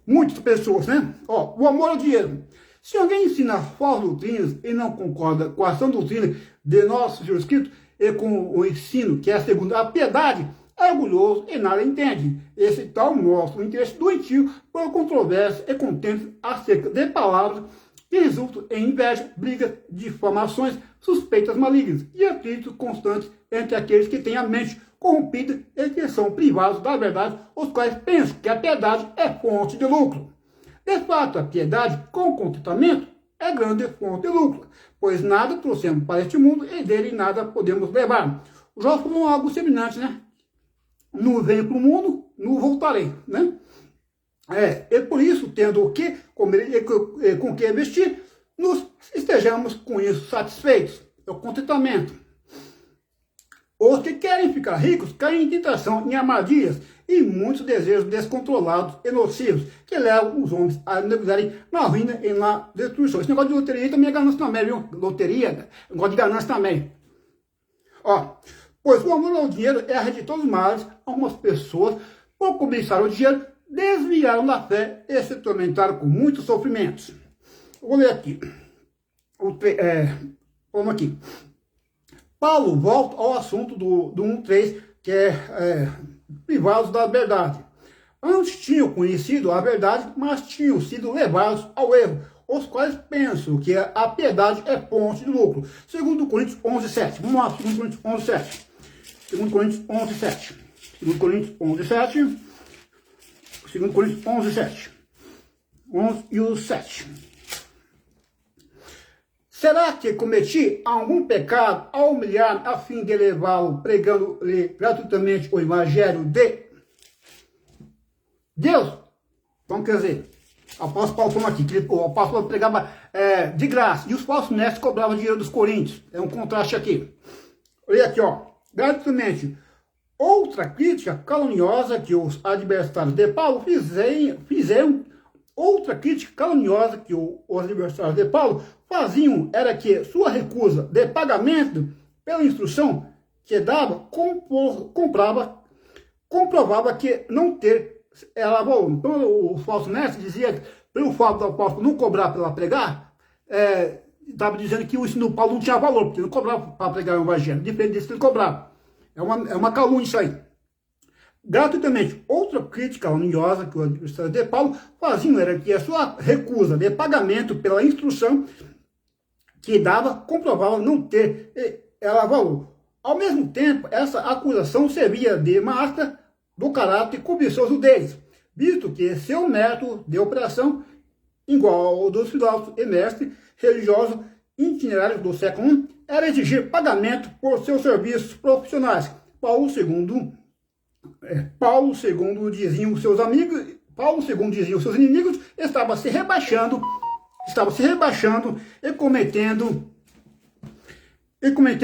Muitas pessoas, né? Ó, o amor ao dinheiro. Se alguém ensina falsas doutrinas e não concorda com a sã doutrina de nosso Jesus Cristo e com o ensino que é segundo a piedade, é orgulhoso e nada entende. Esse tal mostra o interesse doentio por controvérsia e contento acerca de palavras que resultam em inveja, brigas, difamações, suspeitas malignas e atritos constantes entre aqueles que têm a mente corrompida e que são privados da verdade, os quais pensam que a piedade é fonte de lucro. De fato, a piedade com contentamento é grande fonte de lucro, pois nada trouxemos para este mundo e dele nada podemos levar. O Jó falou algo semelhante, né? Não venho para o mundo, não voltarei, né? E por isso, tendo o que comer e com o que vestir, nos estejamos com isso satisfeitos. É o contentamento. Os que querem ficar ricos caem em tentação, em armadilhas e muitos desejos descontrolados e nocivos que levam os homens a mergulharem na ruína e na destruição. Esse negócio de loteria também é ganância também, viu? Loteria, negócio de ganância também. Ó, Pois o amor ao dinheiro é a rede de todos os males. Algumas pessoas, por cobiçar o dinheiro, desviaram da fé e se tormentaram com muitos sofrimentos. Vou ler aqui. Vamos aqui. Paulo volta ao assunto do 1:3, que é privados da verdade. Antes tinham conhecido a verdade, mas tinham sido levados ao erro, os quais pensam que a piedade é fonte de lucro. 2 Coríntios 11:7. Vamos lá, 2 Coríntios 11:7. 2 Coríntios 11:7. 2 Coríntios 11:7. 2 Coríntios 11:7. 11 e o 7. Será que cometi algum pecado ao humilhar a fim de levá-lo, pregando-lhe gratuitamente o evangelho de Deus? Então, quer dizer, o apóstolo Paulo falou aqui, que o apóstolo pregava de graça, e os falsos mestres cobravam dinheiro dos coríntios. É um contraste aqui. Olha aqui, ó, gratuitamente. Outra crítica caluniosa que os adversários de Paulo fizeram, outra crítica caluniosa que os adversários de Paulo faziam era que sua recusa de pagamento pela instrução que dava comprovava que não ter ela valor. Então o falso mestre dizia que pelo fato do apóstolo não cobrar para pregar, estava dizendo que o ensino do Paulo não tinha valor, porque não cobrava para pregar o evangelho, diferente disso que ele cobrava. É uma calúnia isso aí. Gratuitamente, outra crítica caluniosa que o adversário de Paulo faziam era que a sua recusa de pagamento pela instrução que dava comprovava não ter ela valor. Ao mesmo tempo, essa acusação servia de máscara do caráter cobiçoso deles, visto que seu método de operação, igual ao dos filósofos e mestres religiosos itinerários do século I, era exigir pagamento por seus serviços profissionais. Paulo, segundo diziam seus amigos, Paulo, segundo diziam seus inimigos, estava se rebaixando e cometendo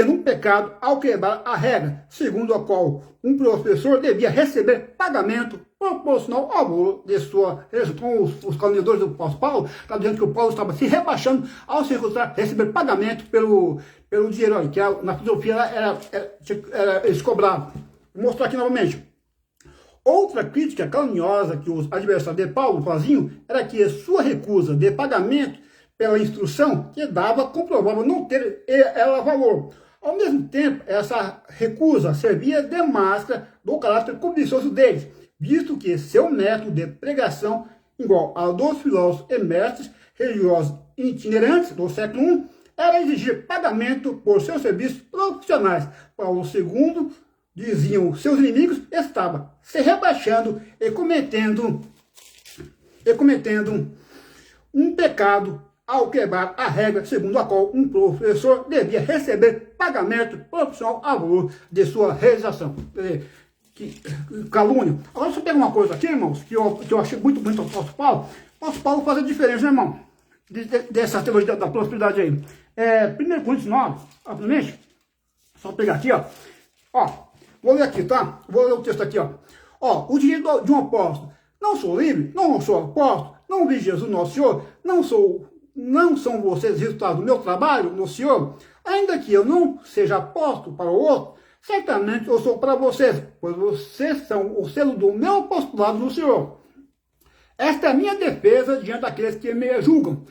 um pecado ao quebrar a regra, segundo a qual um professor devia receber pagamento proporcional ao valor de sua regra. Então, os caluniadores do apóstolo Paulo estavam dizendo que o Paulo estava se rebaixando ao se recusar receber pagamento pelo dinheiro, que na filosofia eles cobravam. Vou mostrar aqui novamente. Outra crítica caluniosa que os adversários de Paulo faziam era que sua recusa de pagamento pela instrução que dava comprovava não ter ela valor. Ao mesmo tempo, essa recusa servia de máscara do caráter cobiçoso deles, visto que seu método de pregação, igual ao dos filósofos e mestres religiosos itinerantes do século I, era exigir pagamento por seus serviços profissionais. Paulo II, diziam seus inimigos, estava se rebaixando e cometendo um pecado ao quebrar a regra segundo a qual um professor devia receber pagamento profissional a valor de sua realização. Que calúnia. Agora, deixa eu pegar uma coisa aqui, irmãos, que eu achei muito bonito do apóstolo Paulo. O apóstolo Paulo faz a diferença, né, irmão? Dessa teologia da prosperidade aí. 1 Coríntios 9, obviamente, só pegar aqui, ó. Vou ler aqui, tá? Vou ler o texto aqui, ó. O direito de um apóstolo. Não sou livre, não sou apóstolo, não vi Jesus nosso Senhor, não são vocês resultado do meu trabalho no Senhor? Ainda que eu não seja apóstolo para o outro, certamente eu sou para vocês, pois vocês são o selo do meu apostolado no Senhor. Esta é a minha defesa diante daqueles que me julgam.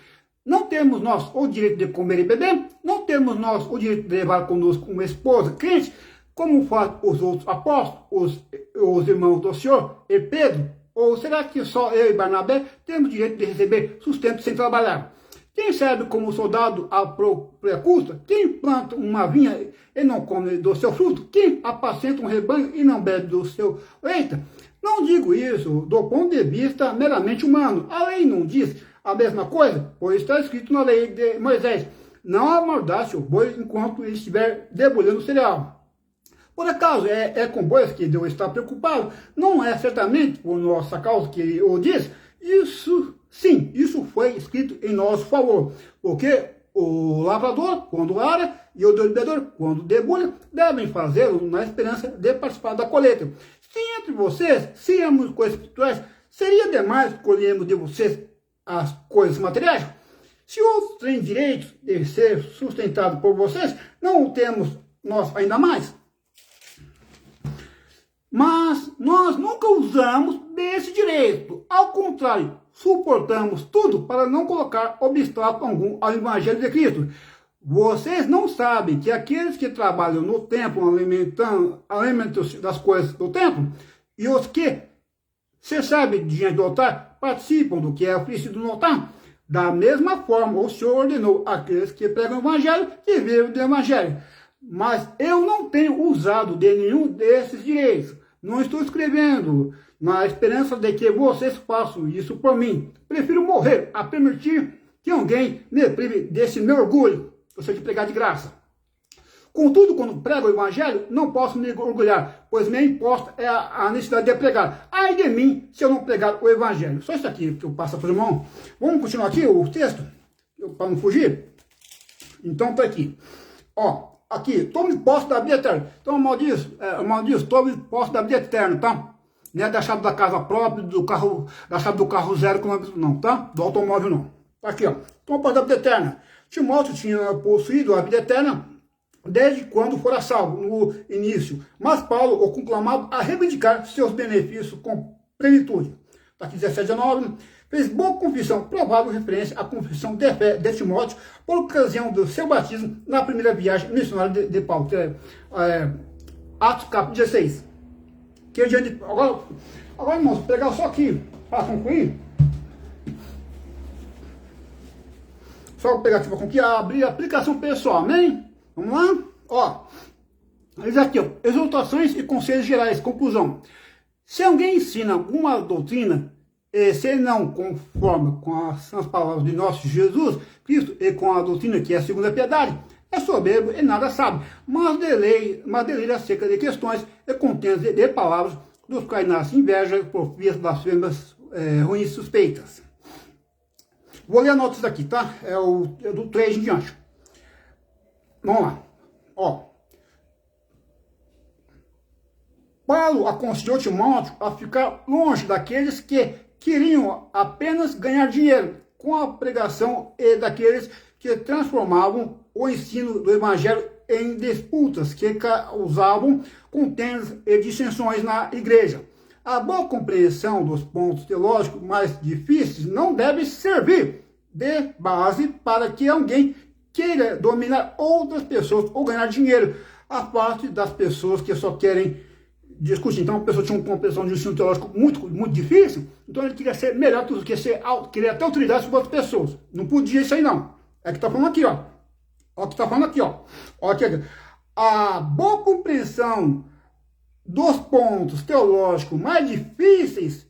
Não temos nós o direito de comer e beber, não temos nós o direito de levar conosco uma esposa crente, como fazem os outros apóstolos, os irmãos do Senhor e Pedro? Ou será que só eu e Barnabé temos direito de receber sustento sem trabalhar? Quem serve como soldado à própria custa? Quem planta uma vinha e não come do seu fruto? Quem apacenta um rebanho e não bebe do seu leite? Não digo isso do ponto de vista meramente humano. A lei não diz a mesma coisa, pois está escrito na lei de Moisés: não amordace o boi enquanto ele estiver debulhando o cereal. Por acaso é com bois que Deus está preocupado? Não é certamente por nossa causa que ele o diz? Isso, sim, isso foi escrito em nosso favor, porque o lavrador, quando ara, e o debulhador, quando debulha, devem fazê-lo na esperança de participar da colheita. Se entre vocês, se ambos coisas espirituais, seria demais colhermos de vocês as coisas materiais? Se outros têm direito de ser sustentados por vocês, não o temos nós ainda mais? Mas nós nunca usamos desse direito. Ao contrário, suportamos tudo para não colocar obstáculo algum ao Evangelho de Cristo. Vocês não sabem que aqueles que trabalham no templo, alimentando das coisas do templo, e os que se servem diante do altar, participam do que é oferecido no altar? Da mesma forma, o Senhor ordenou àqueles que pregam o Evangelho que vivem do Evangelho. Mas eu não tenho usado de nenhum desses direitos. Não estou escrevendo na esperança de que vocês façam isso por mim. Prefiro morrer a permitir que alguém me prive desse meu orgulho. Eu sei de pregar de graça. Contudo, quando prego o Evangelho, não posso me orgulhar, pois me imposta é a necessidade de pregar. Ai de mim se eu não pregar o Evangelho. Só isso aqui que eu passo para o irmão. Vamos continuar aqui o texto, para não fugir? Então tá aqui. Ó. Aqui, tome posse da vida eterna. Então, mal diz, tome posse da vida eterna, tá? Não é da chave da casa própria, do carro, da chave do carro zero, não, tá? Do automóvel, não. Tá aqui, ó. Tome posse da vida eterna. Timóteo tinha possuído a vida eterna desde quando fora salvo, no início. Mas Paulo o conclamava a reivindicar seus benefícios com plenitude. Tá aqui, 17, 19. Fez boa confissão, provável referência à confissão de fé de Timóteo, por ocasião do seu batismo na primeira viagem missionária de Paulo, que é Atos capítulo 16. Que agora, irmãos, vou pegar só aqui, para concluir. Só vou pegar aqui para concluir, abrir a aplicação pessoal, amém? Vamos lá? Ó, eis aqui, ó, exortações e conselhos gerais, conclusão. Se alguém ensina alguma doutrina, e se não conforma com as palavras de nosso Jesus Cristo e com a doutrina que é a segunda piedade, é soberbo e nada sabe, mas delira acerca de questões e contenda de palavras dos quais nasce inveja, porfias, blasfêmias, ruins suspeitas. Vou ler a nota daqui, tá? É do 3 em diante. Vamos lá. Ó. Paulo aconselhou Timóteo a ficar longe daqueles que queriam apenas ganhar dinheiro com a pregação e daqueles que transformavam o ensino do Evangelho em disputas que causavam contendas e dissensões na igreja. A boa compreensão dos pontos teológicos mais difíceis não deve servir de base para que alguém queira dominar outras pessoas ou ganhar dinheiro, a parte das pessoas que só querem discutir. Então, a pessoa tinha uma compreensão de um ensino teológico muito, muito difícil, então ele queria ser melhor do que queria ter autoridade sobre outras pessoas. Não podia isso aí, não. É que está falando aqui, ó. Ó, que está falando aqui, ó. Ó, aqui. A boa compreensão dos pontos teológicos mais difíceis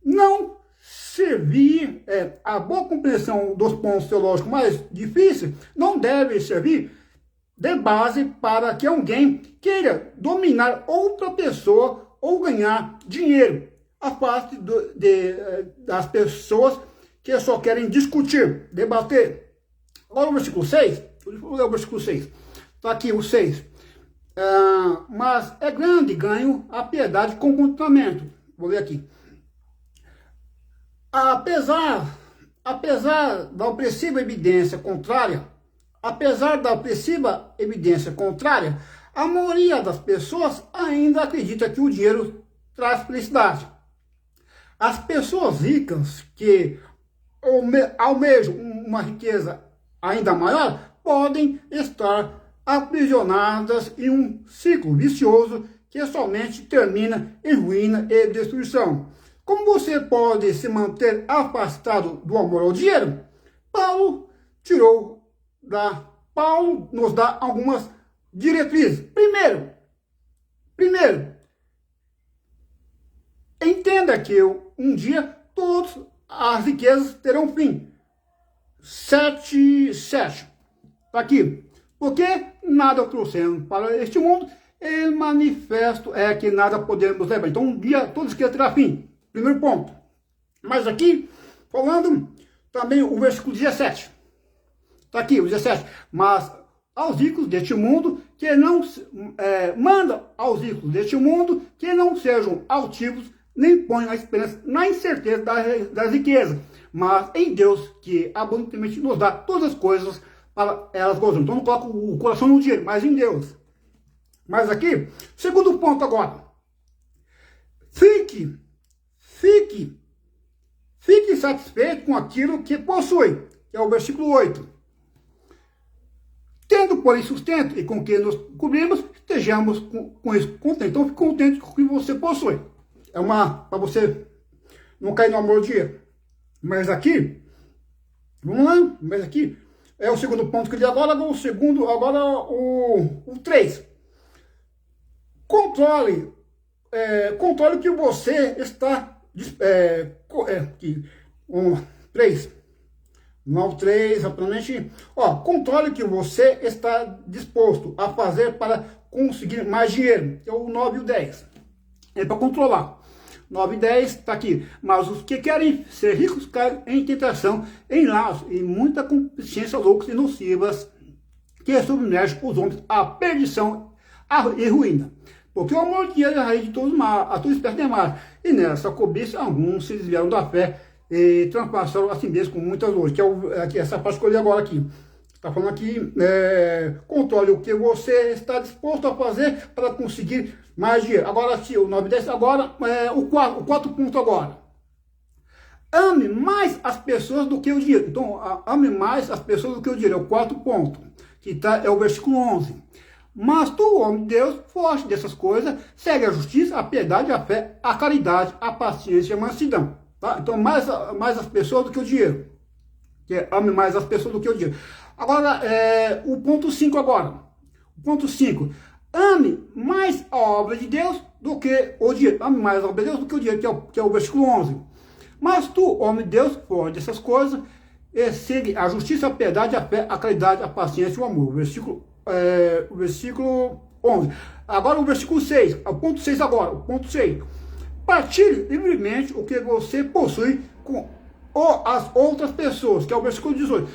não servir, a boa compreensão dos pontos teológicos mais difíceis não deve servir de base para que alguém queira dominar outra pessoa ou ganhar dinheiro. Afaste das pessoas que só querem discutir, debater. Agora o versículo 6, vou ler o versículo 6. Está aqui o 6. Mas é grande ganho a piedade com contentamento. Vou ler aqui. Apesar da opressiva evidência contrária, a maioria das pessoas ainda acredita que o dinheiro traz felicidade. As pessoas ricas que almejam uma riqueza ainda maior podem estar aprisionadas em um ciclo vicioso que somente termina em ruína e destruição. Como você pode se manter afastado do amor ao dinheiro? Paulo nos dá algumas diretrizes. Primeiro, entenda que um dia todas as riquezas terão fim. 7:7. Está aqui. Porque nada trouxemos para este mundo, e manifesto é que nada podemos levar. Então um dia todas as riquezas terão fim. Primeiro ponto. Mas aqui, falando também o versículo 17. Está aqui o 17. Mas aos ricos deste mundo, que não manda aos ricos deste mundo, que não sejam altivos, nem ponham a esperança na incerteza das riquezas, mas em Deus, que abundantemente nos dá todas as coisas para elas gozarem. Então não coloca o coração no dinheiro, mas em Deus. Mas aqui, segundo ponto agora. Fique satisfeito com aquilo que possui, que é o versículo 8. Tendo, porém, sustento e com que nos cobrimos, estejamos com isso contentes. Então, fique contente com o que você possui. É para você não cair no amor de dinheiro. Mas aqui, vamos lá, mas aqui é o segundo ponto que eu li agora, o 3. Controle o que você está... 3. Não, 3, exatamente. Controle o que você está disposto a fazer para conseguir mais dinheiro. É o 9 e o 10. É para controlar. 9 e 10 está aqui. Mas os que querem ser ricos caem em tentação, em laços e muita consciência loucas e nocivas que submergem os homens à perdição e ruína. Porque o amor de dinheiro é a raiz de todo mal, a toda espécie de mal. E nessa cobiça, alguns se desviaram da fé e transpassaram a si mesmo com muitas dores. Que é essa parte que eu li agora aqui. Está falando aqui, controle o que você está disposto a fazer para conseguir mais dinheiro. Agora, se o 9 e 10, agora, o 4 ponto agora. Ame mais as pessoas do que o dinheiro. Então, ame mais as pessoas do que o dinheiro. É o 4 ponto, que é o versículo 11. Mas tu, homem de Deus, foge dessas coisas, segue a justiça, a piedade, a fé, a caridade, a paciência e a mansidão. Tá? Então, mais as pessoas do que o dinheiro. Ame mais as pessoas do que o dinheiro. Agora, o ponto 5 agora. O ponto 5. Ame mais a obra de Deus do que o dinheiro. Ame mais a obra de Deus do que o dinheiro, que é o versículo 11. Mas tu, homem de Deus, foge dessas coisas e segue a justiça, a piedade, a fé, a caridade, a paciência e o amor. O versículo 11. Agora o versículo 6. O ponto 6 agora. O ponto 6. Partilhe livremente o que você possui com as outras pessoas, que é o versículo 18.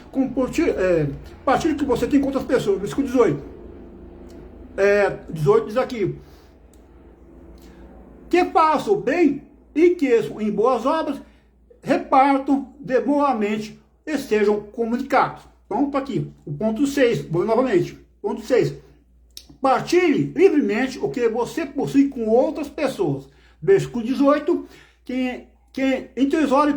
Partilhe o que você tem com outras pessoas. Versículo 18. 18 diz aqui: que façam o bem e que em boas obras repartam demoramente e sejam comunicados. Então, está aqui. O ponto 6. Vou novamente. Ponto 6. Partilhe livremente o que você possui com outras pessoas. Versículo 18. Que entesoure,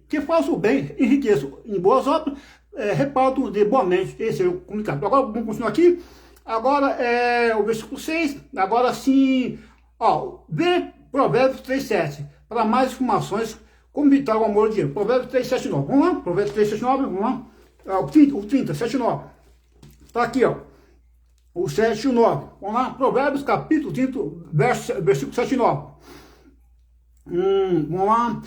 que faça o bem, enriqueça em boas obras, repartam de boamente e sejam comunicados. Agora, vamos continuar aqui. Agora, o versículo 6. Agora sim, vê Provérbios 3:7. Para mais informações, como evitar o amor de dinheiro. Provérbios 3:7-9. Vamos lá? Provérbios 3:7-9. Vamos lá? O 30, 7-9. Está aqui, o 7 e o 9. Vamos lá? Provérbios capítulo 30, versículo 7 e 9. Vamos lá.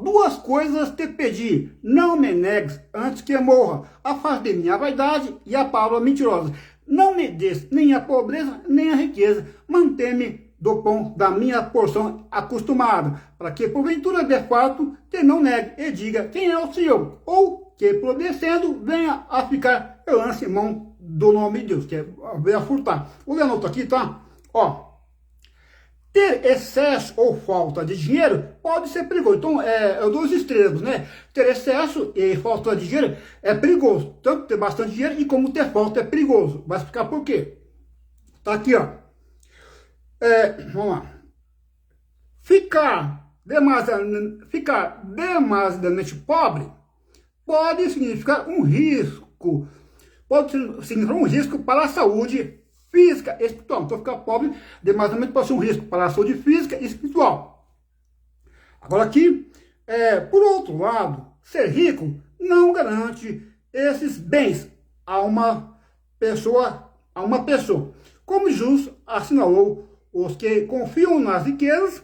Duas coisas te pedi, não me negues antes que eu morra. Afaste de mim a vaidade e a palavra mentirosa. Não me des nem a pobreza, nem a riqueza. Mantém-me do pão da minha porção acostumada, para que porventura de fato te não negue e diga quem é o Senhor, ou que obedecendo venha a ficar eu lance mão do nome de Deus, que venha a furtar. Vou ler a nota aqui, tá? Ter excesso ou falta de dinheiro pode ser perigoso. Então, é dois extremos, né? Ter excesso e falta de dinheiro é perigoso. Tanto ter bastante dinheiro e como ter falta é perigoso. Vai explicar por quê. Tá aqui, vamos lá. Ficar demasiadamente pobre pode significar um risco. Pode significar um risco para a saúde física e espiritual. Então, ficar pobre demasiadamente pode ser um risco para a saúde física e espiritual. Agora aqui, por outro lado, ser rico não garante esses bens a uma pessoa. Como Jesus assinalou, os que confiam nas riquezas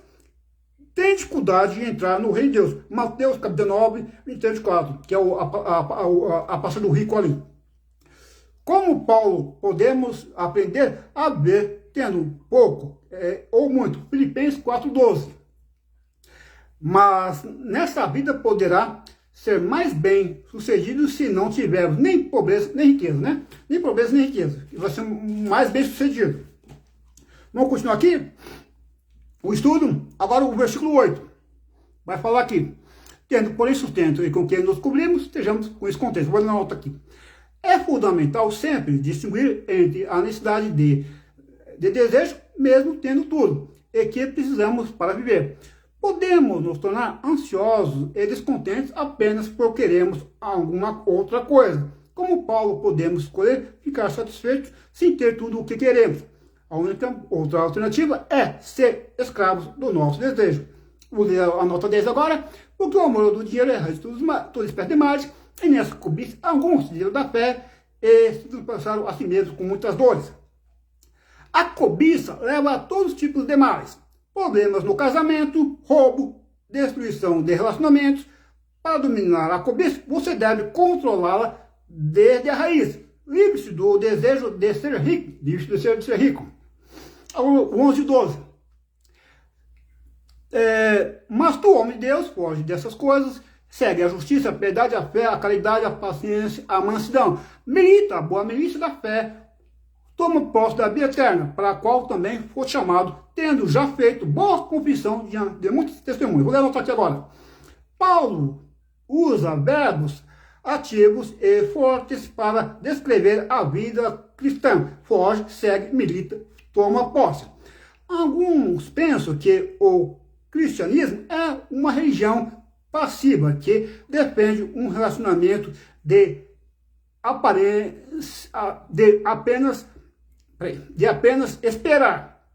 têm dificuldade de entrar no reino de Deus. Mateus capítulo 19, 24, que é a passagem do rico ali. Como Paulo, podemos aprender a ver tendo pouco ou muito. Filipenses 4:12. Mas nessa vida poderá ser mais bem sucedido se não tivermos nem pobreza nem riqueza, né? Nem pobreza nem riqueza. Vai ser mais bem sucedido. Vamos continuar aqui o estudo. Agora o versículo 8. Vai falar aqui. Tendo, porém, sustento e com quem nos cobrimos, estejamos com esse contexto. Vou dar uma nota aqui. É fundamental sempre distinguir entre a necessidade de desejo, mesmo tendo tudo, e que precisamos para viver. Podemos nos tornar ansiosos e descontentes apenas por queremos alguma outra coisa. Como Paulo, podemos escolher ficar satisfeitos sem ter tudo o que queremos. A única outra alternativa é ser escravos do nosso desejo. Vou ler a nota 10 agora, porque o amor do dinheiro é raiz de toda espécie de males, e nessa cobiça alguns desviaram da fé e se passaram a si mesmos com muitas dores. A cobiça leva a todos os tipos de males. Problemas no casamento, roubo, destruição de relacionamentos. Para dominar a cobiça, você deve controlá-la desde a raiz. Livre-se do desejo de ser rico. Livre-se de ser rico. O 11 e 12. Mas tu, homem de Deus, foge dessas coisas, segue a justiça, a piedade, a fé, a caridade, a paciência, a mansidão. Milita a boa milícia da fé, toma posse da vida eterna, para a qual também foi chamado, tendo já feito boa confissão diante de muitos testemunhos. Vou levantar aqui agora. Paulo usa verbos ativos e fortes para descrever a vida cristã. Foge, segue, milita, toma posse. Alguns pensam que o cristianismo é uma religião passiva, que defende um relacionamento de apenas esperar.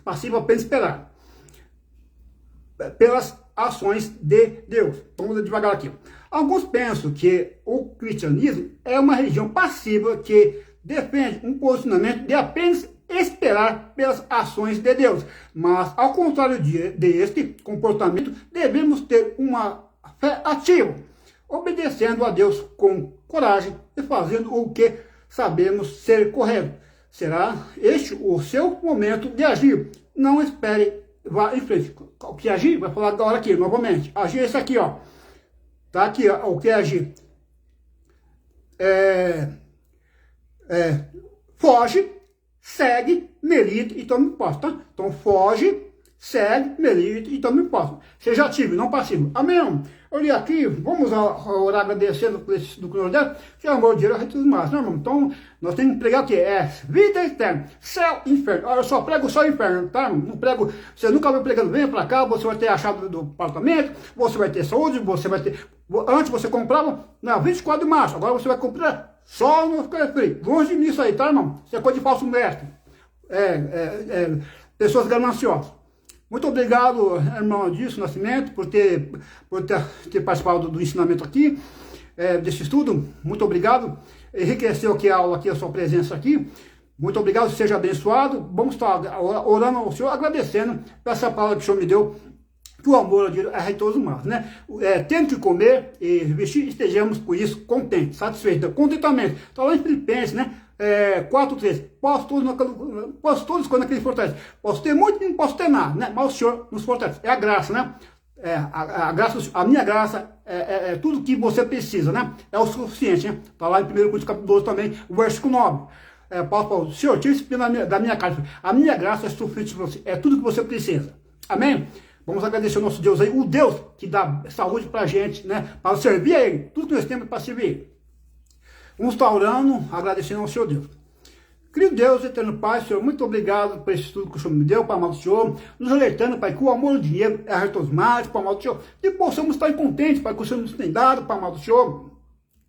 Passivo, apenas esperar. Pelas ações de Deus. Vamos devagar aqui. Alguns pensam que o cristianismo é uma religião passiva que defende um posicionamento de apenas esperar pelas ações de Deus. Mas, ao contrário deste comportamento, devemos ter uma fé ativa, obedecendo a Deus com coragem e fazendo o que sabemos ser correto. Será este o seu momento de agir. Não espere, vá em frente. O que agir? Vai falar agora aqui, novamente. Agir é isso aqui, ó. Tá aqui, ó, o que é agir. Foge, segue, milita e toma posse, tá? Então, foge, segue, milita e toma posse. Seja ativo, não passivo. Amém? Eu li aqui, vamos orar agradecendo por esse do que nos deu, que é o amor de Deus, tudo mais, né, irmão? Então, nós temos que pregar o quê? Vida eterna, céu e inferno. Eu só prego só inferno, tá? Não prego, você nunca vai pregando, venha pra cá, você vai ter a chave do apartamento, você vai ter saúde, você vai ter... Antes você comprava na 24 de março, agora você vai comprar só no Free. Longe de mim isso aí, tá, irmão? Isso é coisa de falso mestre. Pessoas gananciosas. Muito obrigado, irmão Adilson Nascimento, por ter participado do ensinamento aqui, desse estudo. Muito obrigado. Enriqueceu aqui a aula, aqui, a sua presença aqui. Muito obrigado, seja abençoado. Vamos estar orando ao Senhor, agradecendo por essa palavra que o Senhor me deu, que o amor é rei de todos os males, né? Tendo que comer e vestir, estejamos por isso contentes, satisfeitos. Então, contentamento. Está lá em Filipenses, né? 4:13. Posso todas as coisas naquele fortalece. Posso ter muito e não posso ter nada, né? Mas o Senhor nos fortalece. É a graça, né? A minha graça é tudo que você precisa, né? É o suficiente, né? Está lá em 1 Coríntios capítulo 12 também, o versículo 9. Paulo falou, Senhor, tira isso da minha casa. A minha graça é suficiente para você. É tudo que você precisa. Amém? Vamos agradecer o nosso Deus aí, o Deus que dá saúde pra gente, né? Para servir a Ele. Tudo que nós temos é para servir Ele. Vamos estar orando, agradecendo ao Senhor Deus. Querido Deus, eterno Pai, Senhor, muito obrigado por esse estudo que o Senhor me deu, Pai amado do Senhor, nos alertando, Pai, que o amor e o dinheiro é a raiz dos males, Pai amado do Senhor, e possamos estar contentes, Pai, que o Senhor nos tem dado, Pai amado do Senhor,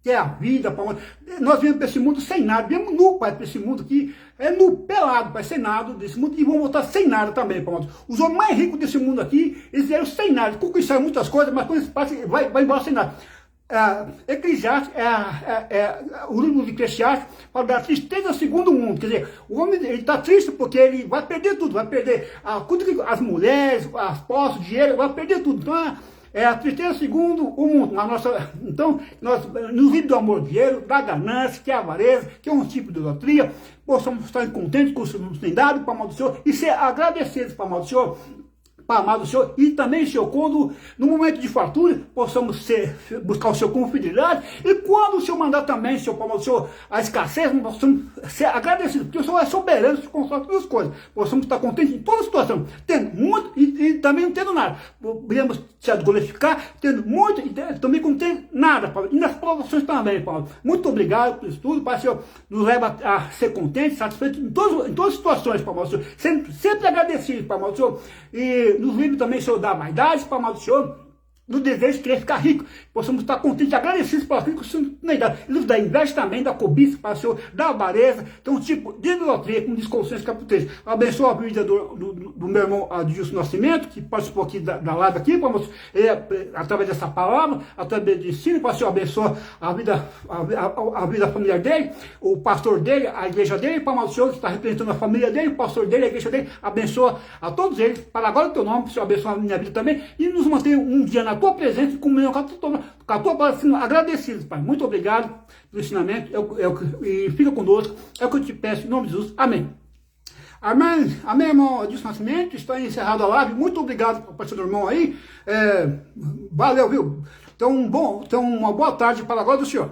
que é a vida, Pai amado. Nós viemos para esse mundo sem nada, viemos nu, Pai, para esse mundo aqui, nu, pelado, Pai, sem nada desse mundo, e vamos voltar sem nada também, Pai amado. Os homens mais ricos desse mundo aqui, eles vieram sem nada, conquistaram muitas coisas, mas quando eles passam, vai embora sem nada. Eclesiastes, o livro de Eclesiastes fala da tristeza segundo o mundo, quer dizer, o homem ele está triste porque ele vai perder tudo, vai perder as mulheres, as posses, o dinheiro, vai perder tudo. Então é a tristeza segundo o mundo. Então nós nos livros do amor do dinheiro, da ganância, que é a avareza, que é um tipo de idolatria, possamos estar contentes com o que nos tem dado, para o mal do Senhor, e ser agradecidos para o mal do Senhor, Pai amado Senhor, e também, Senhor, quando no momento de fartura possamos buscar o Senhor com fidelidade, e quando o Senhor mandar também, Senhor, Pai amado Senhor, a escassez, nós possamos ser agradecidos, porque o Senhor é soberano, se constrói todas as coisas, possamos estar contentes em toda situação, tendo muito e também não tendo nada, podemos se glorificar, tendo muito e também não tendo nada, Pai, e nas provações também, Pai. Muito obrigado por isso tudo, Pai, Senhor, nos leva a ser contentes, satisfeitos em todas as situações, Pai, amado Senhor, sempre agradecidos, Pai, amado Senhor, e nos livre também, Senhor, da vaidade, Pai amado Senhor, do desejo de querer ficar rico, possamos estar contentes e agradecidos por aquilo que o Senhor nos dá. E nos da inveja também, da cobiça, Pai Senhor, da avareza, então, tipo, de idolatria, como diz Colossenses capítulo 3. Abençoa a vida do meu irmão Adilson Nascimento, que participou aqui da live aqui, Pai amado, através dessa palavra, através de ensino, Pai Senhor, abençoa a vida familiar dele, o pastor dele, a igreja dele, Pai amado Senhor, que está representando a família dele, o pastor dele, a igreja dele, abençoa a todos eles, para agora o teu nome, Senhor, abençoa a minha vida também, e nos mantenha um dia na tua presença e comunhão com a tua palavra, sendo agradecidos, Pai. Muito obrigado pelo ensinamento, e fica conosco, é o que eu te peço, em nome de Jesus, amém. Amém, amém, irmão Adilson Nascimento, está encerrado a live, muito obrigado por participar do irmão aí, valeu, viu? Então, uma boa tarde para a glória do Senhor.